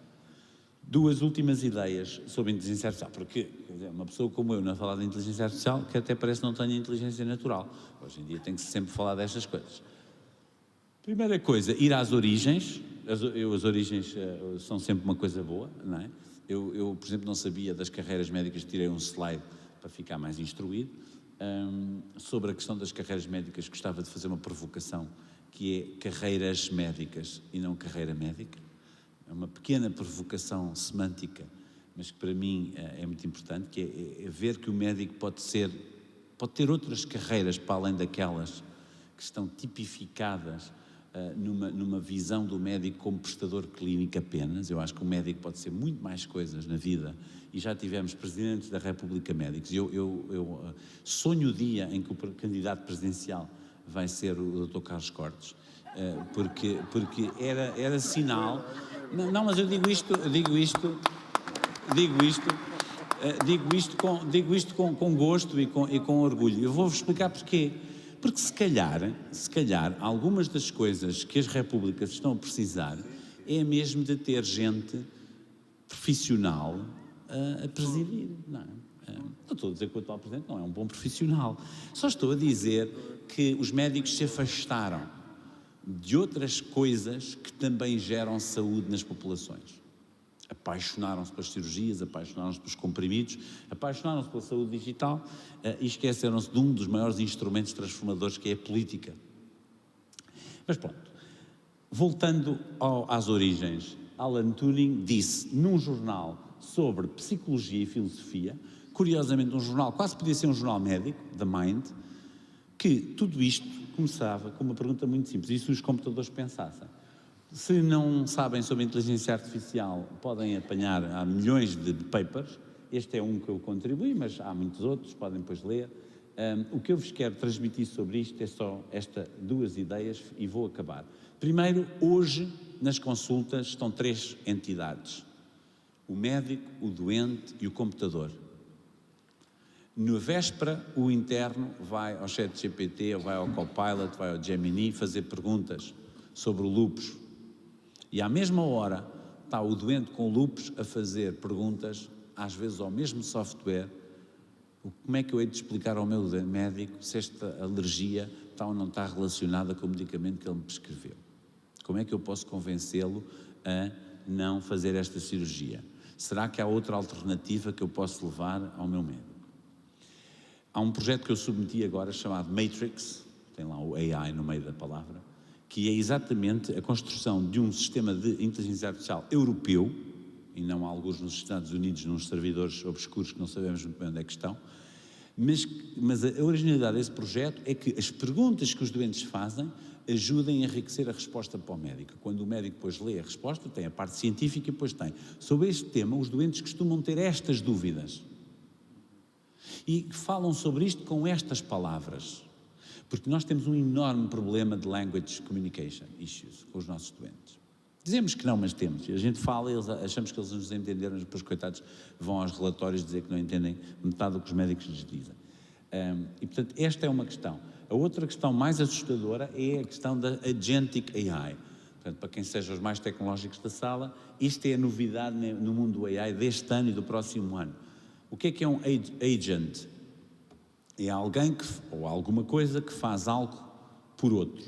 Duas últimas ideias sobre a inteligência artificial, porque quer dizer, uma pessoa como eu não falar de inteligência artificial, que até parece não tenha inteligência natural. Hoje em dia tem que -se sempre falar destas coisas. Primeira coisa, ir às origens. As origens são sempre uma coisa boa, não é? Eu, por exemplo, não sabia das carreiras médicas, tirei um slide para ficar mais instruído. Sobre a questão das carreiras médicas, gostava de fazer uma provocação, que é carreiras médicas e não carreira médica. É uma pequena provocação semântica, mas que para mim é muito importante, que é ver que o médico pode ter outras carreiras para além daquelas que estão tipificadas numa visão do médico como prestador clínico apenas. Eu acho que o médico pode ser muito mais coisas na vida, e já tivemos presidentes da República médicos. Eu sonho o dia em que o candidato presidencial vai ser o Dr. Carlos Cortes, porque era sinal. Não, mas eu digo isto com gosto e com orgulho. Eu vou-vos explicar porquê. Porque se calhar, algumas das coisas que as repúblicas estão a precisar é mesmo de ter gente profissional a presidir. Não estou a dizer que o atual presidente não é um bom profissional. Só estou a dizer que os médicos se afastaram de outras coisas que também geram saúde nas populações. Apaixonaram-se pelas cirurgias, apaixonaram-se pelos comprimidos, apaixonaram-se pela saúde digital e esqueceram-se de um dos maiores instrumentos transformadores, que é a política. Mas pronto, voltando às origens, Alan Turing disse num jornal sobre psicologia e filosofia, curiosamente um jornal, quase podia ser um jornal médico, The Mind, que tudo isto começava com uma pergunta muito simples, e se os computadores pensassem? Se não sabem sobre inteligência artificial, podem apanhar, há milhões de papers, este é um que eu contribuí, mas há muitos outros, podem depois ler. O que eu vos quero transmitir sobre isto é só estas 2 ideias e vou acabar. Primeiro, hoje, nas consultas, estão 3 entidades. O médico, o doente e o computador. Na véspera, o interno vai ao ChatGPT, ou vai ao Copilot, vai ao Gemini fazer perguntas sobre o lúpus. E à mesma hora está o doente com lúpus a fazer perguntas, às vezes ao mesmo software. Como é que eu hei de explicar ao meu médico se esta alergia está ou não está relacionada com o medicamento que ele me prescreveu? Como é que eu posso convencê-lo a não fazer esta cirurgia? Será que há outra alternativa que eu posso levar ao meu médico? Há um projeto que eu submeti agora chamado Matrix, tem lá o AI no meio da palavra, que é exatamente a construção de um sistema de inteligência artificial europeu, e não há alguns nos Estados Unidos, nos servidores obscuros que não sabemos muito bem onde é que estão, mas a originalidade desse projeto é que as perguntas que os doentes fazem ajudem a enriquecer a resposta para o médico. Quando o médico depois lê a resposta, tem a parte científica e depois tem. Sobre este tema, os doentes costumam ter estas dúvidas. E falam sobre isto com estas palavras. Porque nós temos um enorme problema de language communication issues com os nossos doentes. Dizemos que não, mas temos. A gente fala e achamos que eles nos entenderam, mas depois, coitados, vão aos relatórios dizer que não entendem metade do que os médicos lhes dizem. E, portanto, esta é uma questão. A outra questão mais assustadora é a questão da Agentic AI. Portanto, para quem seja os mais tecnológicos da sala, isto é a novidade no mundo do AI deste ano e do próximo ano. O que é um agent? É alguém ou alguma coisa que faz algo por outro.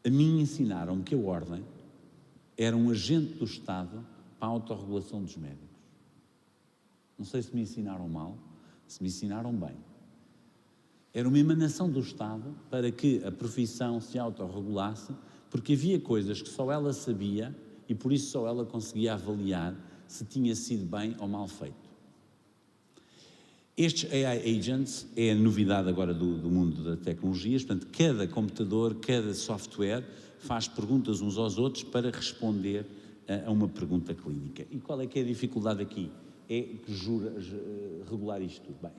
A mim ensinaram-me que a ordem era um agente do Estado para a autorregulação dos médicos. Não sei se me ensinaram mal, se me ensinaram bem. Era uma emanação do Estado para que a profissão se autorregulasse, porque havia coisas que só ela sabia e por isso só ela conseguia avaliar se tinha sido bem ou mal feito. Estes AI agents é a novidade agora do mundo das tecnologias, portanto, cada computador, cada software faz perguntas uns aos outros para responder a uma pergunta clínica. E qual é que é a dificuldade aqui? É regular isto tudo. Bem,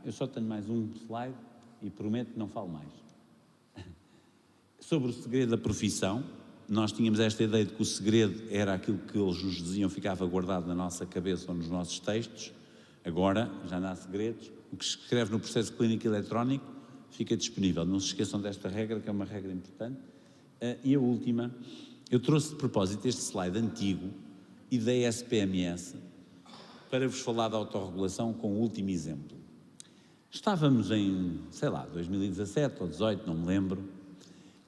eu só tenho mais um slide e prometo que não falo mais. Sobre o segredo da profissão, nós tínhamos esta ideia de que o segredo era aquilo que eles nos diziam, ficava guardado na nossa cabeça ou nos nossos textos. Agora, já não há segredos. O que se escreve no processo clínico eletrónico fica disponível. Não se esqueçam desta regra, que é uma regra importante. E a última, eu trouxe de propósito este slide antigo e da SPMS para vos falar da autorregulação com o último exemplo. Estávamos em, 2017 ou 2018, não me lembro,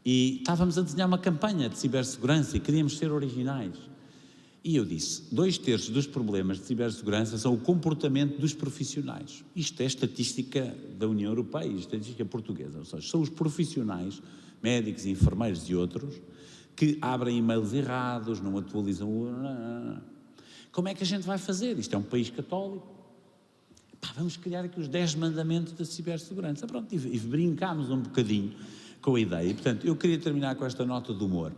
e estávamos a desenhar uma campanha de cibersegurança e queríamos ser originais. E eu disse, 2/3 dos problemas de cibersegurança são o comportamento dos profissionais. Isto é estatística da União Europeia e estatística portuguesa, ou seja, são os profissionais, médicos, enfermeiros e outros, que abrem e-mails errados, não atualizam. Como é que a gente vai fazer? Isto é um país católico. Vamos criar aqui os 10 mandamentos da cibersegurança. Pronto, e brincámos um bocadinho com a ideia. E, portanto, eu queria terminar com esta nota de humor.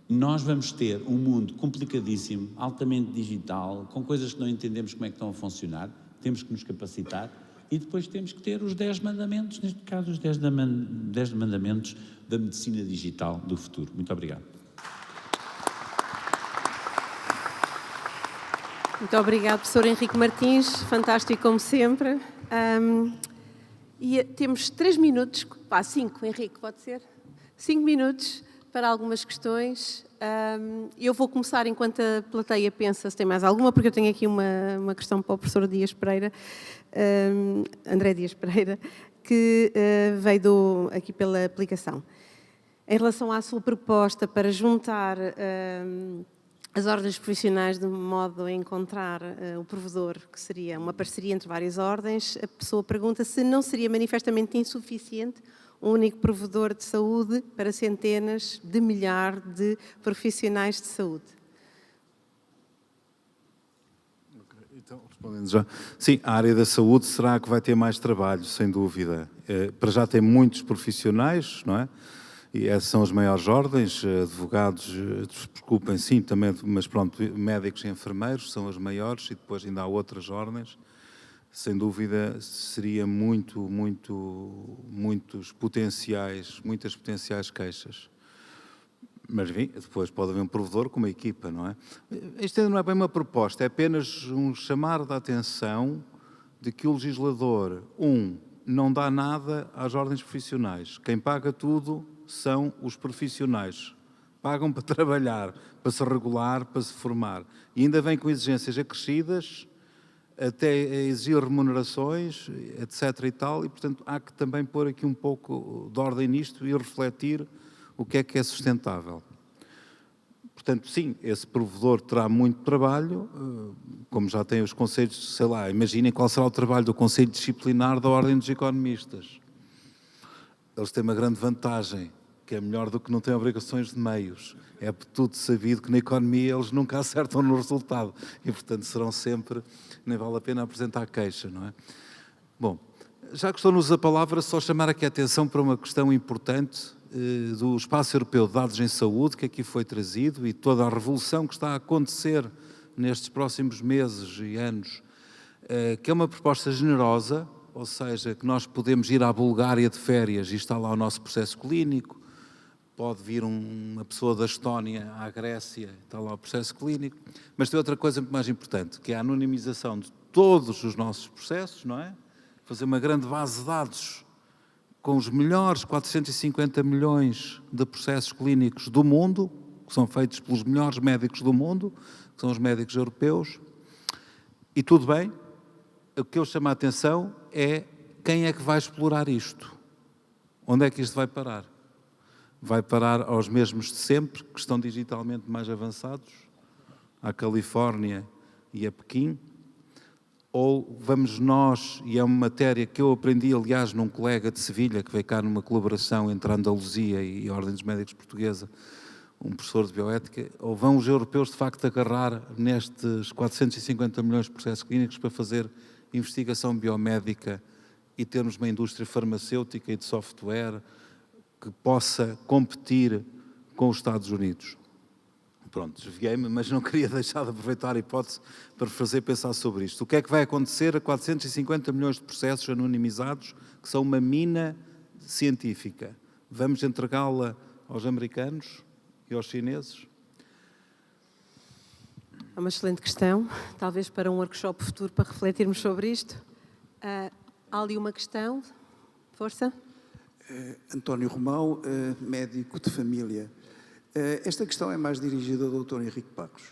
Nós vamos ter um mundo complicadíssimo, altamente digital, com coisas que não entendemos como é que estão a funcionar, temos que nos capacitar e depois temos que ter os 10 mandamentos, neste caso os 10 mandamentos da medicina digital do futuro. Muito obrigado. Muito obrigado, professor Henrique Martins, fantástico como sempre. E temos 3 minutos, 5, Henrique, pode ser? 5 minutos para algumas questões. Eu vou começar enquanto a plateia pensa se tem mais alguma, porque eu tenho aqui uma questão para o professor Dias Pereira, André Dias Pereira, que veio aqui pela aplicação. Em relação à sua proposta para juntar as ordens profissionais de modo a encontrar o provedor, que seria uma parceria entre várias ordens, a pessoa pergunta se não seria manifestamente insuficiente um único provedor de saúde para centenas de milhares de profissionais de saúde. Então, respondendo já. Sim, a área da saúde será que vai ter mais trabalho, sem dúvida. Para já tem muitos profissionais, não é? E essas são as maiores ordens, advogados, desculpem, sim, também, mas pronto, médicos e enfermeiros são as maiores, e depois ainda há outras ordens. Sem dúvida, seria muitas potenciais queixas. Mas, enfim, depois pode haver um provedor com uma equipa, não é? Isto não é bem uma proposta, é apenas um chamar de atenção de que o legislador, não dá nada às ordens profissionais. Quem paga tudo são os profissionais. Pagam para trabalhar, para se regular, para se formar. E ainda vem com exigências acrescidas, até a exigir remunerações, etc. e tal, e, portanto, há que também pôr aqui um pouco de ordem nisto e refletir o que é sustentável. Portanto, sim, esse provedor terá muito trabalho, como já tem os conselhos, sei lá, imaginem qual será o trabalho do Conselho Disciplinar da Ordem dos Economistas. Eles têm uma grande vantagem, que é melhor do que não têm obrigações de meios. É tudo sabido que na economia eles nunca acertam no resultado e, portanto, serão sempre, nem vale a pena apresentar queixa, não é? Bom, já que estou-nos a palavra, só chamar aqui a atenção para uma questão importante do Espaço Europeu de Dados em Saúde, que aqui foi trazido, e toda a revolução que está a acontecer nestes próximos meses e anos, que é uma proposta generosa, ou seja, que nós podemos ir à Bulgária de férias e está lá o nosso processo clínico, pode vir uma pessoa da Estónia à Grécia, está lá o processo clínico, mas tem outra coisa muito mais importante, que é a anonimização de todos os nossos processos, não é? Fazer uma grande base de dados com os melhores 450 milhões de processos clínicos do mundo, que são feitos pelos melhores médicos do mundo, que são os médicos europeus, e tudo bem, o que eu chamo a atenção é quem é que vai explorar isto? Onde é que isto vai parar? Vai parar aos mesmos de sempre, que estão digitalmente mais avançados, à Califórnia e a Pequim? Ou vamos nós, e é uma matéria que eu aprendi, aliás, num colega de Sevilha, que veio cá numa colaboração entre a Andaluzia e a Ordem dos Médicos Portuguesa, um professor de bioética, ou vão os europeus de facto agarrar nestes 450 milhões de processos clínicos para fazer investigação biomédica e termos uma indústria farmacêutica e de software que possa competir com os Estados Unidos? Pronto, desviei-me, mas não queria deixar de aproveitar a hipótese para fazer pensar sobre isto. O que é que vai acontecer a 450 milhões de processos anonimizados, que são uma mina científica? Vamos entregá-la aos americanos e aos chineses? É uma excelente questão, talvez para um workshop futuro para refletirmos sobre isto. Há ali uma questão, força. António Romão, médico de família. Esta questão é mais dirigida ao Dr. Henrique Barros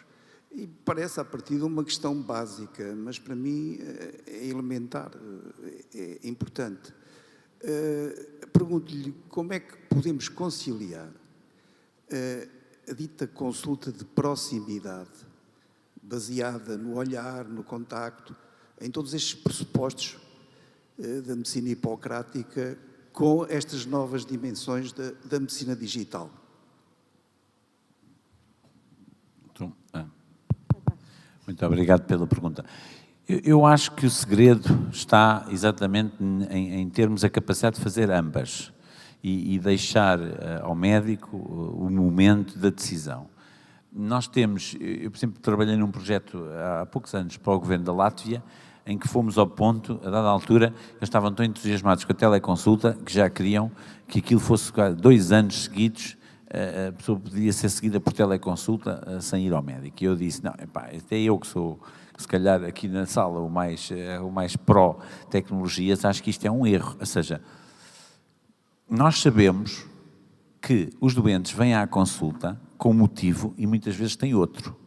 e parece a partir de uma questão básica, mas para mim é elementar, é importante. Pergunto-lhe como é que podemos conciliar a dita consulta de proximidade, baseada no olhar, no contacto, em todos estes pressupostos da medicina hipocrática, com estas novas dimensões da medicina digital. Muito obrigado pela pergunta. Eu acho que o segredo está exatamente em termos a capacidade de fazer ambas e deixar ao médico o momento da decisão. Nós temos, eu por exemplo trabalhei num projeto há poucos anos para o governo da Látvia, em que fomos ao ponto, a dada altura, eles estavam tão entusiasmados com a teleconsulta que já queriam que aquilo fosse 2 anos seguidos, a pessoa podia ser seguida por teleconsulta sem ir ao médico. E eu disse, não, epá, até eu que sou, se calhar aqui na sala, o mais pró-tecnologias, acho que isto é um erro. Ou seja, nós sabemos que os doentes vêm à consulta com um motivo e muitas vezes têm outro.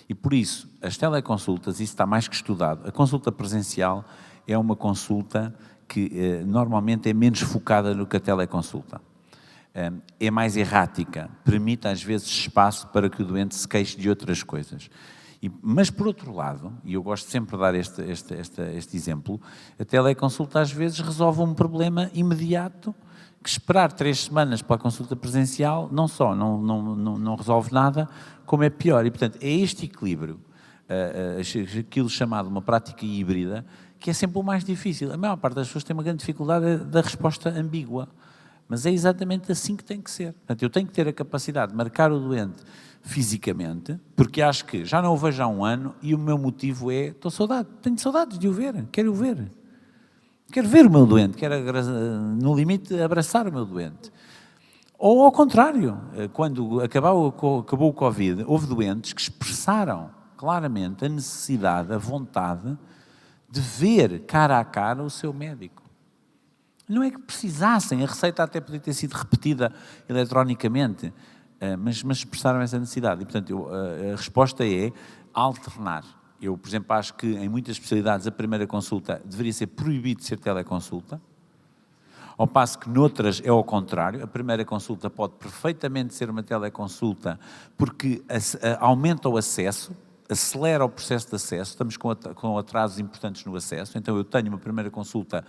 E por isso, as teleconsultas, isso está mais que estudado. A consulta presencial é uma consulta que normalmente é menos focada no que a teleconsulta. É mais errática, permite às vezes espaço para que o doente se queixe de outras coisas. Mas por outro lado, e eu gosto sempre de dar este exemplo, a teleconsulta às vezes resolve um problema imediato que esperar 3 semanas para a consulta presencial não só não resolve nada, como é pior. E, portanto, é este equilíbrio, aquilo chamado uma prática híbrida, que é sempre o mais difícil. A maior parte das pessoas tem uma grande dificuldade da resposta ambígua, mas é exatamente assim que tem que ser. Portanto, eu tenho que ter a capacidade de marcar o doente fisicamente, porque acho que já não o vejo há um ano e o meu motivo é, tenho saudades de o ver, quero o ver. Quero ver o meu doente, quero, no limite, abraçar o meu doente. Ou ao contrário, quando acabou o Covid, houve doentes que expressaram claramente a necessidade, a vontade de ver cara a cara o seu médico. Não é que precisassem, a receita até podia ter sido repetida eletronicamente, mas expressaram essa necessidade. E, portanto, a resposta é alternar. Eu, por exemplo, acho que em muitas especialidades a primeira consulta deveria ser proibido de ser teleconsulta, ao passo que noutras é ao contrário, a primeira consulta pode perfeitamente ser uma teleconsulta porque aumenta o acesso, acelera o processo de acesso, estamos com atrasos importantes no acesso, então eu tenho uma primeira consulta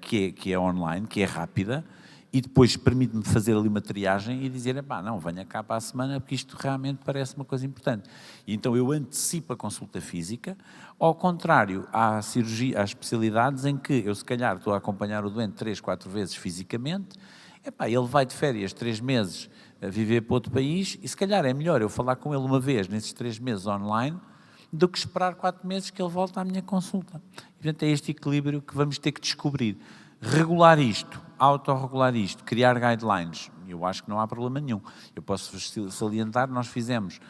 que é online, que é rápida, e depois permite-me fazer ali uma triagem e dizer, não, venha cá para a semana porque isto realmente parece uma coisa importante. E então eu antecipo a consulta física, ao contrário, há especialidades em que eu se calhar estou a acompanhar o doente 3, 4 vezes fisicamente, ele vai de férias 3 meses a viver para outro país e se calhar é melhor eu falar com ele uma vez nesses 3 meses online do que esperar 4 meses que ele volte à minha consulta. E, portanto, é este equilíbrio que vamos ter que descobrir. Regular isto, autorregular isto, criar guidelines, eu acho que não há problema nenhum. Eu posso salientar, nós fizemos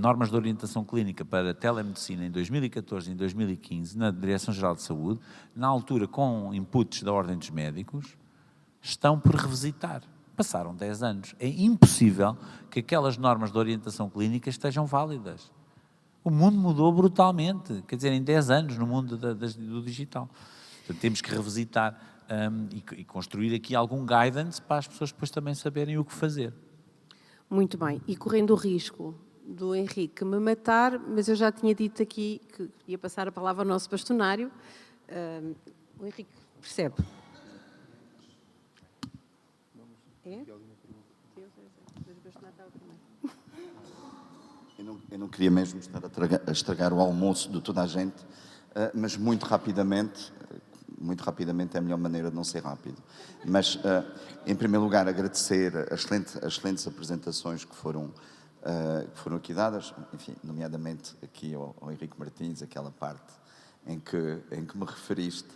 normas de orientação clínica para telemedicina em 2014 e em 2015, na Direção-Geral de Saúde, na altura com inputs da Ordem dos Médicos, estão por revisitar. Passaram 10 anos. É impossível que aquelas normas de orientação clínica estejam válidas. O mundo mudou brutalmente, quer dizer, em 10 anos no mundo do digital. Portanto, temos que revisitar e construir aqui algum guidance para as pessoas depois também saberem o que fazer. Muito bem. E correndo o risco do Henrique me matar, mas eu já tinha dito aqui que ia passar a palavra ao nosso bastonário. O Henrique percebe? É? Eu não queria mesmo estar a estragar o almoço de toda a gente, mas muito rapidamente é a melhor maneira de não ser rápido. Mas, em primeiro lugar, agradecer as excelentes apresentações que foram aqui dadas, enfim, nomeadamente aqui ao Henrique Martins, aquela parte em que me referiste.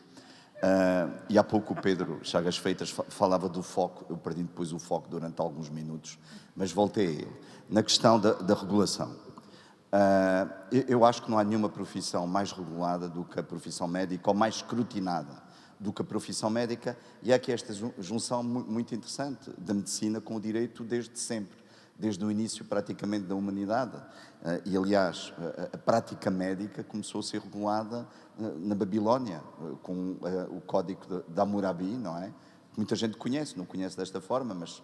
E há pouco o Pedro Chagas Freitas falava do foco, eu perdi depois o foco durante alguns minutos, mas voltei a ele. Na questão da regulação. Eu acho que não há nenhuma profissão mais regulada do que a profissão médica, ou mais escrutinada do que a profissão médica, e há aqui esta junção muito interessante da medicina com o direito desde sempre, desde o início praticamente da humanidade. E, aliás, a prática médica começou a ser regulada na Babilónia, com o Código de Hammurabi, não é? Que muita gente conhece, não conhece desta forma, mas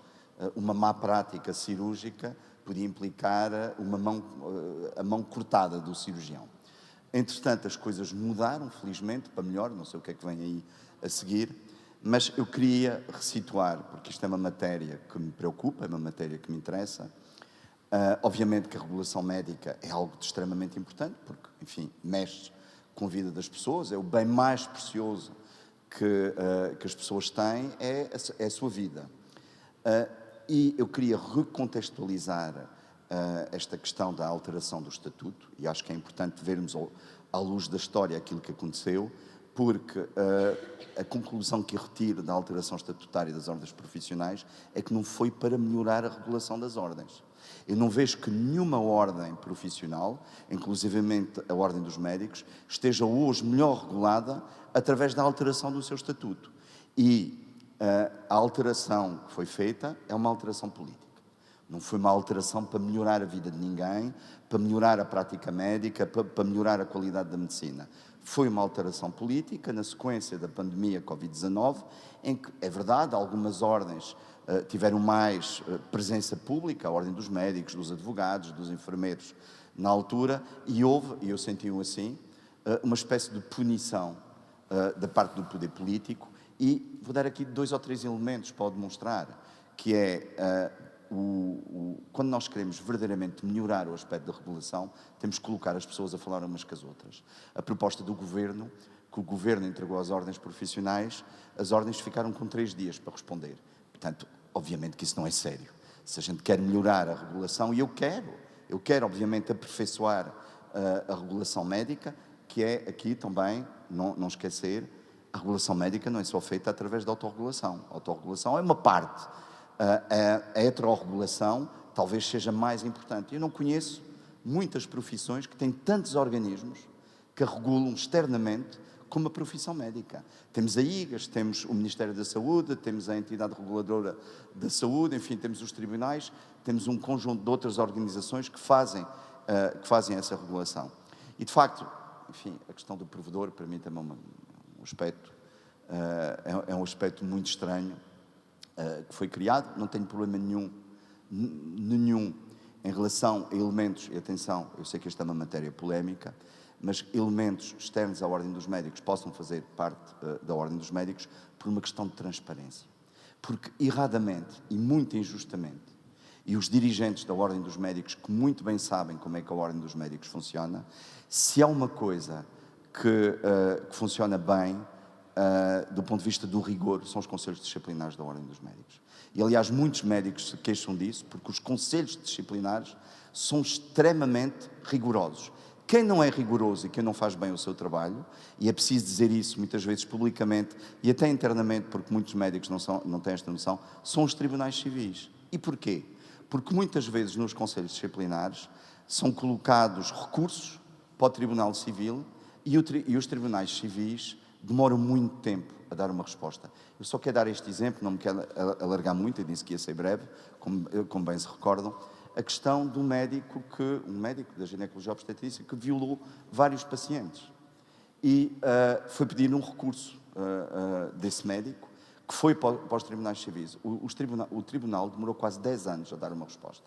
uma má prática cirúrgica podia implicar a mão cortada do cirurgião. Entretanto, as coisas mudaram, felizmente, para melhor, não sei o que é que vem aí a seguir, mas eu queria ressituar, porque isto é uma matéria que me preocupa, é uma matéria que me interessa. Obviamente que a regulação médica é algo de extremamente importante, porque, enfim, mexe com a vida das pessoas, é o bem mais precioso que as pessoas têm, é a sua vida. E eu queria recontextualizar esta questão da alteração do estatuto, e acho que é importante vermos à luz da história aquilo que aconteceu, porque a conclusão que eu retiro da alteração estatutária das ordens profissionais é que não foi para melhorar a regulação das ordens. Eu não vejo que nenhuma ordem profissional, inclusivamente a Ordem dos Médicos, esteja hoje melhor regulada através da alteração do seu estatuto. E a alteração que foi feita é uma alteração política. Não foi uma alteração para melhorar a vida de ninguém, para melhorar a prática médica, para melhorar a qualidade da medicina. Foi uma alteração política na sequência da pandemia Covid-19, em que, é verdade, algumas ordens tiveram mais presença pública, a Ordem dos Médicos, dos advogados, dos enfermeiros, na altura, e houve, e eu senti-o assim, uma espécie de punição da parte do poder político, E vou dar aqui 2 ou 3 elementos para o demonstrar, que é quando nós queremos verdadeiramente melhorar o aspecto da regulação, temos que colocar as pessoas a falar umas com as outras. A proposta do Governo, que o Governo entregou às ordens profissionais, as ordens ficaram com 3 dias para responder. Portanto, obviamente que isso não é sério. Se a gente quer melhorar a regulação, e eu quero obviamente aperfeiçoar a regulação médica, que é aqui também, não esquecer, a regulação médica não é só feita através da autorregulação. A autorregulação é uma parte. A heterorregulação talvez seja mais importante. Eu não conheço muitas profissões que têm tantos organismos que a regulam externamente como a profissão médica. Temos a IGAS, temos o Ministério da Saúde, temos a entidade reguladora da saúde, enfim, temos os tribunais, temos um conjunto de outras organizações que fazem essa regulação. E, de facto, enfim, a questão do provedor, para mim, também é um aspecto muito estranho que foi criado. Não tenho problema nenhum em relação a elementos, e atenção, eu sei que esta é uma matéria polémica, mas elementos externos à Ordem dos Médicos possam fazer parte da Ordem dos Médicos por uma questão de transparência. Porque, erradamente e muito injustamente, e os dirigentes da Ordem dos Médicos, que muito bem sabem como é que a Ordem dos Médicos funciona, se há uma coisa que funciona bem, do ponto de vista do rigor, são os conselhos disciplinares da Ordem dos Médicos. E, aliás, muitos médicos se queixam disso, porque os conselhos disciplinares são extremamente rigorosos. Quem não é rigoroso e quem não faz bem o seu trabalho, e é preciso dizer isso muitas vezes publicamente e até internamente, porque muitos médicos não têm esta noção, são os tribunais civis. E porquê? Porque muitas vezes nos conselhos disciplinares são colocados recursos para o Tribunal Civil e os tribunais civis demoram muito tempo a dar uma resposta. Eu só quero dar este exemplo, não me quero alargar muito, eu disse que ia ser breve, como bem se recordam, a questão do médico um médico da ginecologia obstetrícia que violou vários pacientes. E foi pedir um recurso desse médico, que foi para os tribunais civis. O tribunal demorou quase 10 anos a dar uma resposta.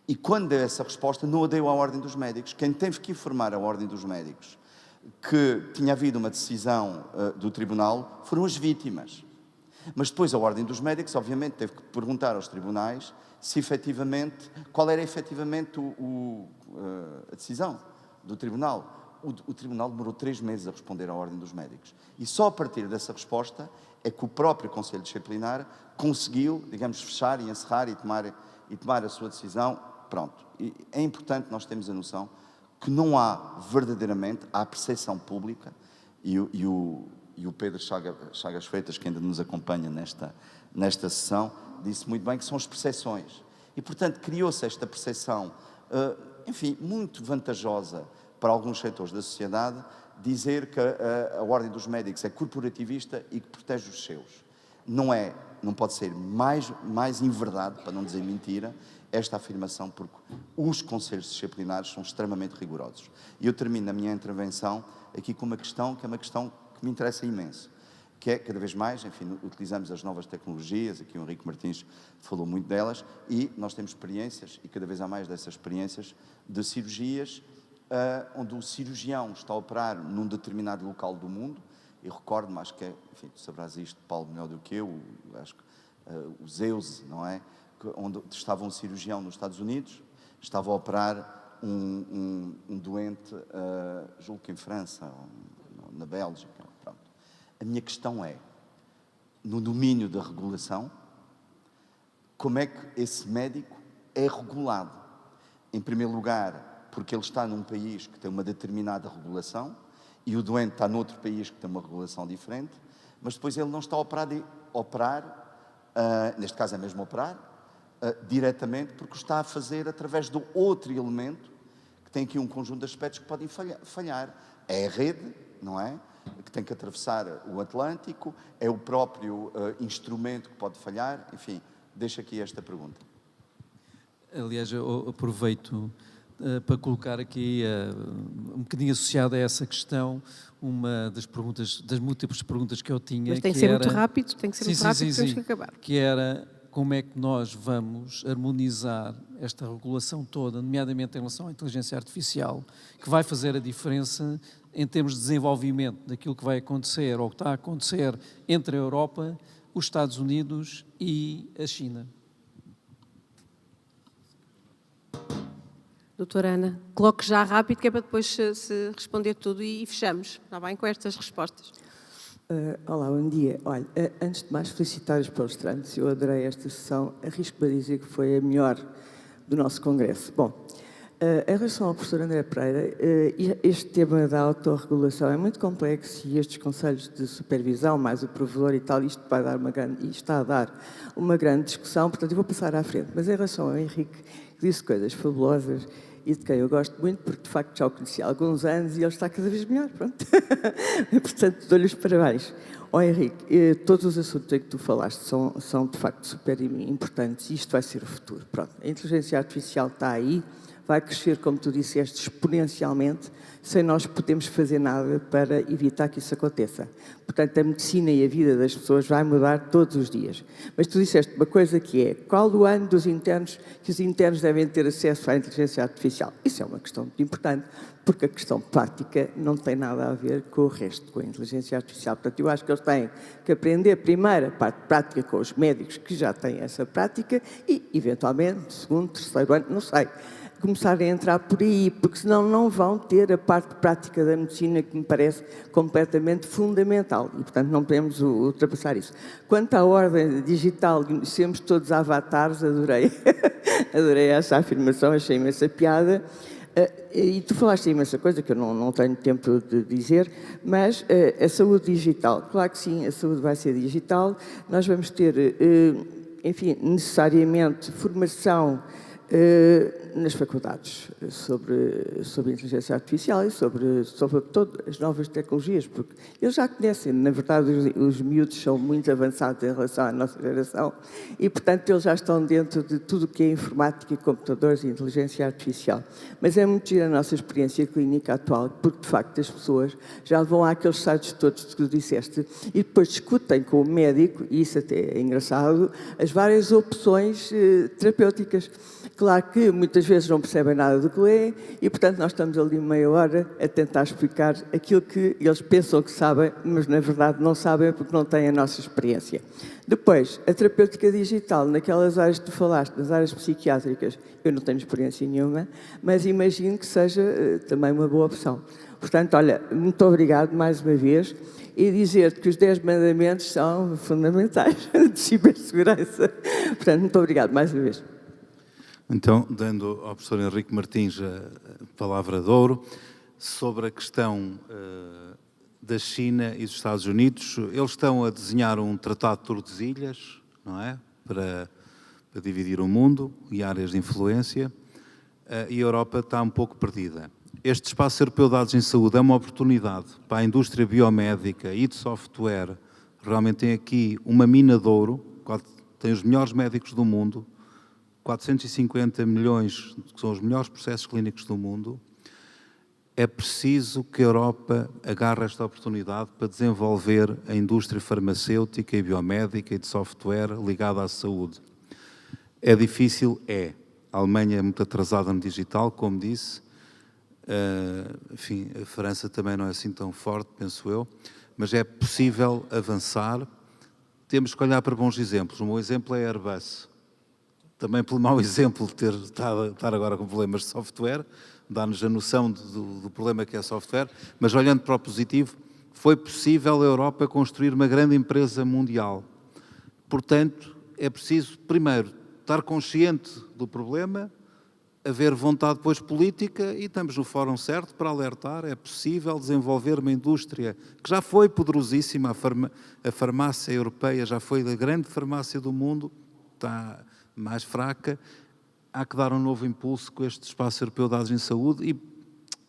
E quando deu essa resposta, não a deu à Ordem dos Médicos. Quem teve que informar a Ordem dos Médicos que tinha havido uma decisão do tribunal foram as vítimas. Mas depois a Ordem dos Médicos, obviamente, teve que perguntar aos tribunais se efetivamente, qual era efetivamente a decisão do tribunal. O tribunal demorou 3 meses a responder à Ordem dos Médicos. E só a partir dessa resposta é que o próprio Conselho Disciplinar conseguiu, digamos, fechar e encerrar e tomar a sua decisão. Pronto. E é importante nós termos a noção que não há verdadeiramente a percepção pública, e o Pedro Chagas Freitas, que ainda nos acompanha nesta sessão, disse muito bem que são as percepções. E, portanto, criou-se esta percepção, enfim, muito vantajosa para alguns setores da sociedade, dizer que a Ordem dos Médicos é corporativista e que protege os seus. Não pode ser mais inverdade, para não dizer mentira, esta afirmação, porque os conselhos disciplinares são extremamente rigorosos. E eu termino a minha intervenção aqui com uma questão que é uma questão que me interessa imenso, que é, cada vez mais, enfim, utilizamos as novas tecnologias, aqui o Henrique Martins falou muito delas, e nós temos experiências, e cada vez há mais dessas experiências, de cirurgias onde o cirurgião está a operar num determinado local do mundo. Eu recordo-me, acho que é, enfim, tu sabrás isto, Paulo, melhor do que eu, acho que o Zeus, não é? Onde estava um cirurgião nos Estados Unidos, estava a operar um doente, julgo que em França, ou na Bélgica. Pronto. A minha questão é, no domínio da regulação, como é que esse médico é regulado? Em primeiro lugar, porque ele está num país que tem uma determinada regulação e o doente está noutro país que tem uma regulação diferente, mas depois ele não está a operar, neste caso é mesmo operar, diretamente, porque o está a fazer através do outro elemento, que tem aqui um conjunto de aspectos que podem falhar. É a rede, não é? Que tem que atravessar o Atlântico, é o próprio instrumento que pode falhar, enfim, deixo aqui esta pergunta. Aliás, eu aproveito para colocar aqui, um bocadinho associada a essa questão, uma das múltiplas perguntas que eu tinha. Mas tem que ser muito rápido, temos que acabar. Que era como é que nós vamos harmonizar esta regulação toda, nomeadamente em relação à inteligência artificial, que vai fazer a diferença em termos de desenvolvimento daquilo que vai acontecer ou que está a acontecer entre a Europa, os Estados Unidos e a China. Doutora Ana, coloque já rápido, que é para depois se responder tudo e fechamos, está bem, com estas respostas. Olá, bom dia. Olha, antes de mais felicitar os palestrantes, eu adorei esta sessão, arrisco-me a dizer que foi a melhor do nosso congresso. Bom, em relação ao professor André Pereira, este tema da autorregulação é muito complexo e estes conselhos de supervisão, mais o provedor e tal, isto vai dar está a dar uma grande discussão, portanto eu vou passar à frente. Mas em relação ao Henrique, que disse coisas fabulosas e de quem eu gosto muito, porque de facto já o conheci há alguns anos e ele está cada vez melhor, pronto. Portanto, dou-lhe os parabéns. Ó Henrique, todos os assuntos em que tu falaste são de facto super importantes e isto vai ser o futuro. Pronto, a inteligência artificial está aí, vai crescer, como tu disseste, exponencialmente, sem nós podermos fazer nada para evitar que isso aconteça. Portanto, a medicina e a vida das pessoas vai mudar todos os dias. Mas tu disseste uma coisa que é, qual o ano dos internos que os internos devem ter acesso à inteligência artificial? Isso é uma questão muito importante, porque a questão prática não tem nada a ver com o resto, com a inteligência artificial. Portanto, eu acho que eles têm que aprender primeiro a parte prática com os médicos que já têm essa prática e, eventualmente, segundo, terceiro ano, não sei, começarem a entrar por aí, porque senão não vão ter a parte prática da medicina que me parece completamente fundamental e, portanto, não podemos ultrapassar isso. Quanto à ordem digital, sermos todos avatares, adorei, adorei essa afirmação, achei imensa piada. E tu falaste imensa coisa que eu não tenho tempo de dizer, mas a saúde digital, claro que sim, a saúde vai ser digital, nós vamos ter, enfim, necessariamente formação nas faculdades sobre inteligência artificial e sobre todas as novas tecnologias, porque eles já conhecem, na verdade os miúdos são muito avançados em relação à nossa geração e, portanto, eles já estão dentro de tudo o que é informática e computadores e inteligência artificial. Mas é muito gira a nossa experiência clínica atual, porque, de facto, as pessoas já vão àqueles sites todos que tu disseste e depois discutem com o médico, e isso até é engraçado, as várias opções terapêuticas. Claro que muitas vezes não percebem nada do que lê e, portanto, nós estamos ali meia hora a tentar explicar aquilo que eles pensam que sabem, mas, na verdade, não sabem porque não têm a nossa experiência. Depois, a terapêutica digital, naquelas áreas que tu falaste, nas áreas psiquiátricas, eu não tenho experiência nenhuma, mas imagino que seja também uma boa opção. Portanto, olha, muito obrigado mais uma vez e dizer que os 10 mandamentos são fundamentais de cibersegurança. Portanto, muito obrigado mais uma vez. Então, dando ao professor Henrique Martins a palavra de ouro, sobre a questão da China e dos Estados Unidos, eles estão a desenhar um tratado de Tordesilhas, não é? Para dividir o mundo e áreas de influência, e a Europa está um pouco perdida. Este espaço europeu de dados em saúde é uma oportunidade para a indústria biomédica e de software. Realmente tem aqui uma mina de ouro, tem os melhores médicos do mundo, 450 milhões, que são os melhores processos clínicos do mundo. É preciso que a Europa agarre esta oportunidade para desenvolver a indústria farmacêutica e biomédica e de software ligada à saúde. É difícil? É. A Alemanha é muito atrasada no digital, como disse. Enfim, a França também não é assim tão forte, penso eu. Mas é possível avançar. Temos que olhar para bons exemplos. Um bom exemplo é a Airbus. Também pelo mau exemplo de estar agora com problemas de software, dá-nos a noção do problema que é software, mas olhando para o positivo, foi possível a Europa construir uma grande empresa mundial. Portanto, é preciso, primeiro, estar consciente do problema, haver vontade depois política e estamos no fórum certo para alertar, é possível desenvolver uma indústria que já foi poderosíssima, a farmácia europeia já foi a grande farmácia do mundo, está mais fraca, há que dar um novo impulso com este espaço europeu de dados em saúde e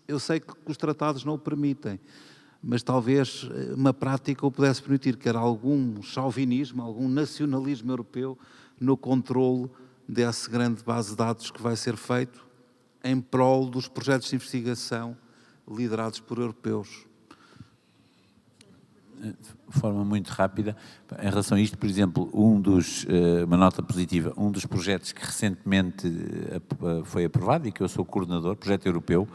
eu sei que os tratados não o permitem, mas talvez uma prática o pudesse permitir, que era algum chauvinismo, algum nacionalismo europeu no controle dessa grande base de dados que vai ser feito em prol dos projetos de investigação liderados por europeus. de forma muito rápida, em relação a isto, por exemplo, uma nota positiva, um dos projetos que recentemente foi aprovado e que eu sou coordenador, projeto europeu,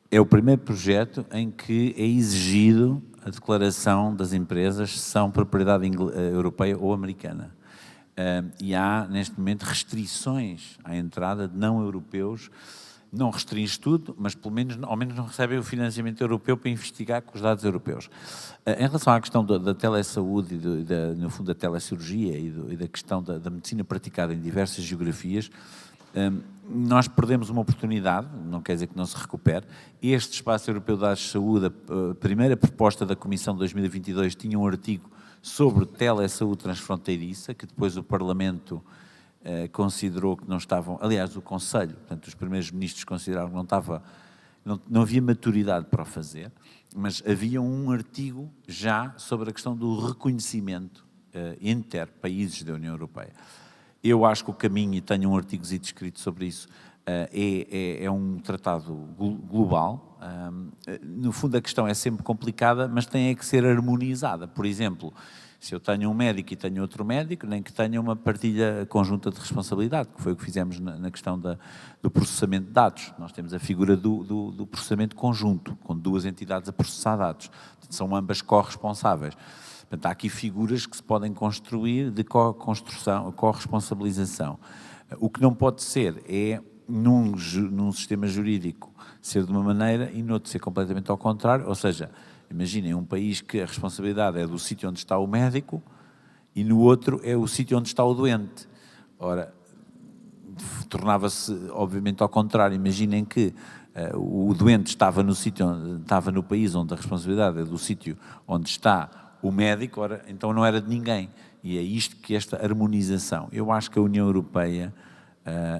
é o primeiro projeto em que é exigido a declaração das empresas se são propriedade europeia ou americana. E há, neste momento, restrições à entrada de não-europeus. Não restringe tudo, mas ao menos não recebem o financiamento europeu para investigar com os dados europeus. Em relação à questão da telesaúde, no fundo da telecirurgia e da questão da medicina praticada em diversas geografias, nós perdemos uma oportunidade, não quer dizer que não se recupere. Este Espaço Europeu de Dados de Saúde, a primeira proposta da Comissão de 2022 tinha um artigo sobre telesaúde transfronteiriça, que depois o Parlamento considerou que não estavam, aliás, o Conselho, portanto, os primeiros ministros consideraram que não havia maturidade para o fazer, mas havia um artigo já sobre a questão do reconhecimento inter-países da União Europeia. Eu acho que o caminho, e tenho um artigozito escrito sobre isso, é um tratado global. No fundo, a questão é sempre complicada, mas tem que ser harmonizada. Por exemplo, se eu tenho um médico e tenho outro médico, nem que tenha uma partilha conjunta de responsabilidade, que foi o que fizemos na questão do processamento de dados. Nós temos a figura do processamento conjunto, com duas entidades a processar dados. São ambas corresponsáveis. Portanto, há aqui figuras que se podem construir de corresponsabilização. O que não pode ser é, num sistema jurídico, ser de uma maneira e noutro ser completamente ao contrário, ou seja, imaginem um país que a responsabilidade é do sítio onde está o médico e no outro é o sítio onde está o doente. Ora, tornava-se obviamente ao contrário. Imaginem que o doente estava no país onde a responsabilidade é do sítio onde está o médico, ora, então não era de ninguém. E é isto que esta harmonização. Eu acho que a União Europeia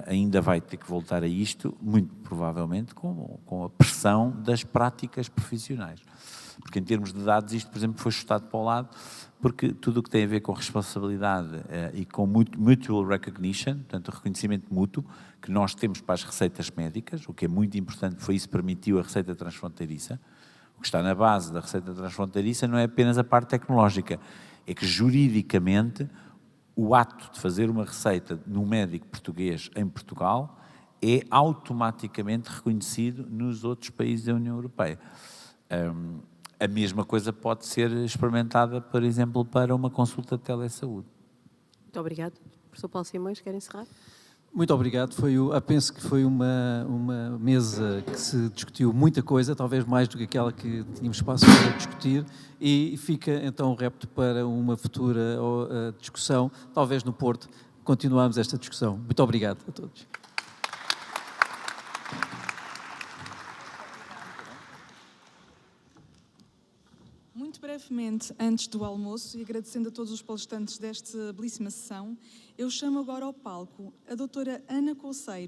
ainda vai ter que voltar a isto, muito provavelmente com a pressão das práticas profissionais. Porque em termos de dados isto, por exemplo, foi chutado para o lado, porque tudo o que tem a ver com responsabilidade e com mutual recognition, portanto, o reconhecimento mútuo, que nós temos para as receitas médicas, o que é muito importante, foi isso que permitiu a receita transfronteiriça. O que está na base da receita transfronteiriça não é apenas a parte tecnológica, é que juridicamente o ato de fazer uma receita no médico português em Portugal é automaticamente reconhecido nos outros países da União Europeia. A mesma coisa pode ser experimentada, por exemplo, para uma consulta de telesaúde. Muito obrigado. Professor Paulo Simões, quer encerrar? Muito obrigado. Penso que foi uma mesa que se discutiu muita coisa, talvez mais do que aquela que tínhamos espaço para discutir, e fica então o repto para uma futura discussão, talvez no Porto, continuamos esta discussão. Muito obrigado a todos. Muito brevemente, antes do almoço, e agradecendo a todos os palestrantes desta belíssima sessão, eu chamo agora ao palco a doutora Ana Couceiro,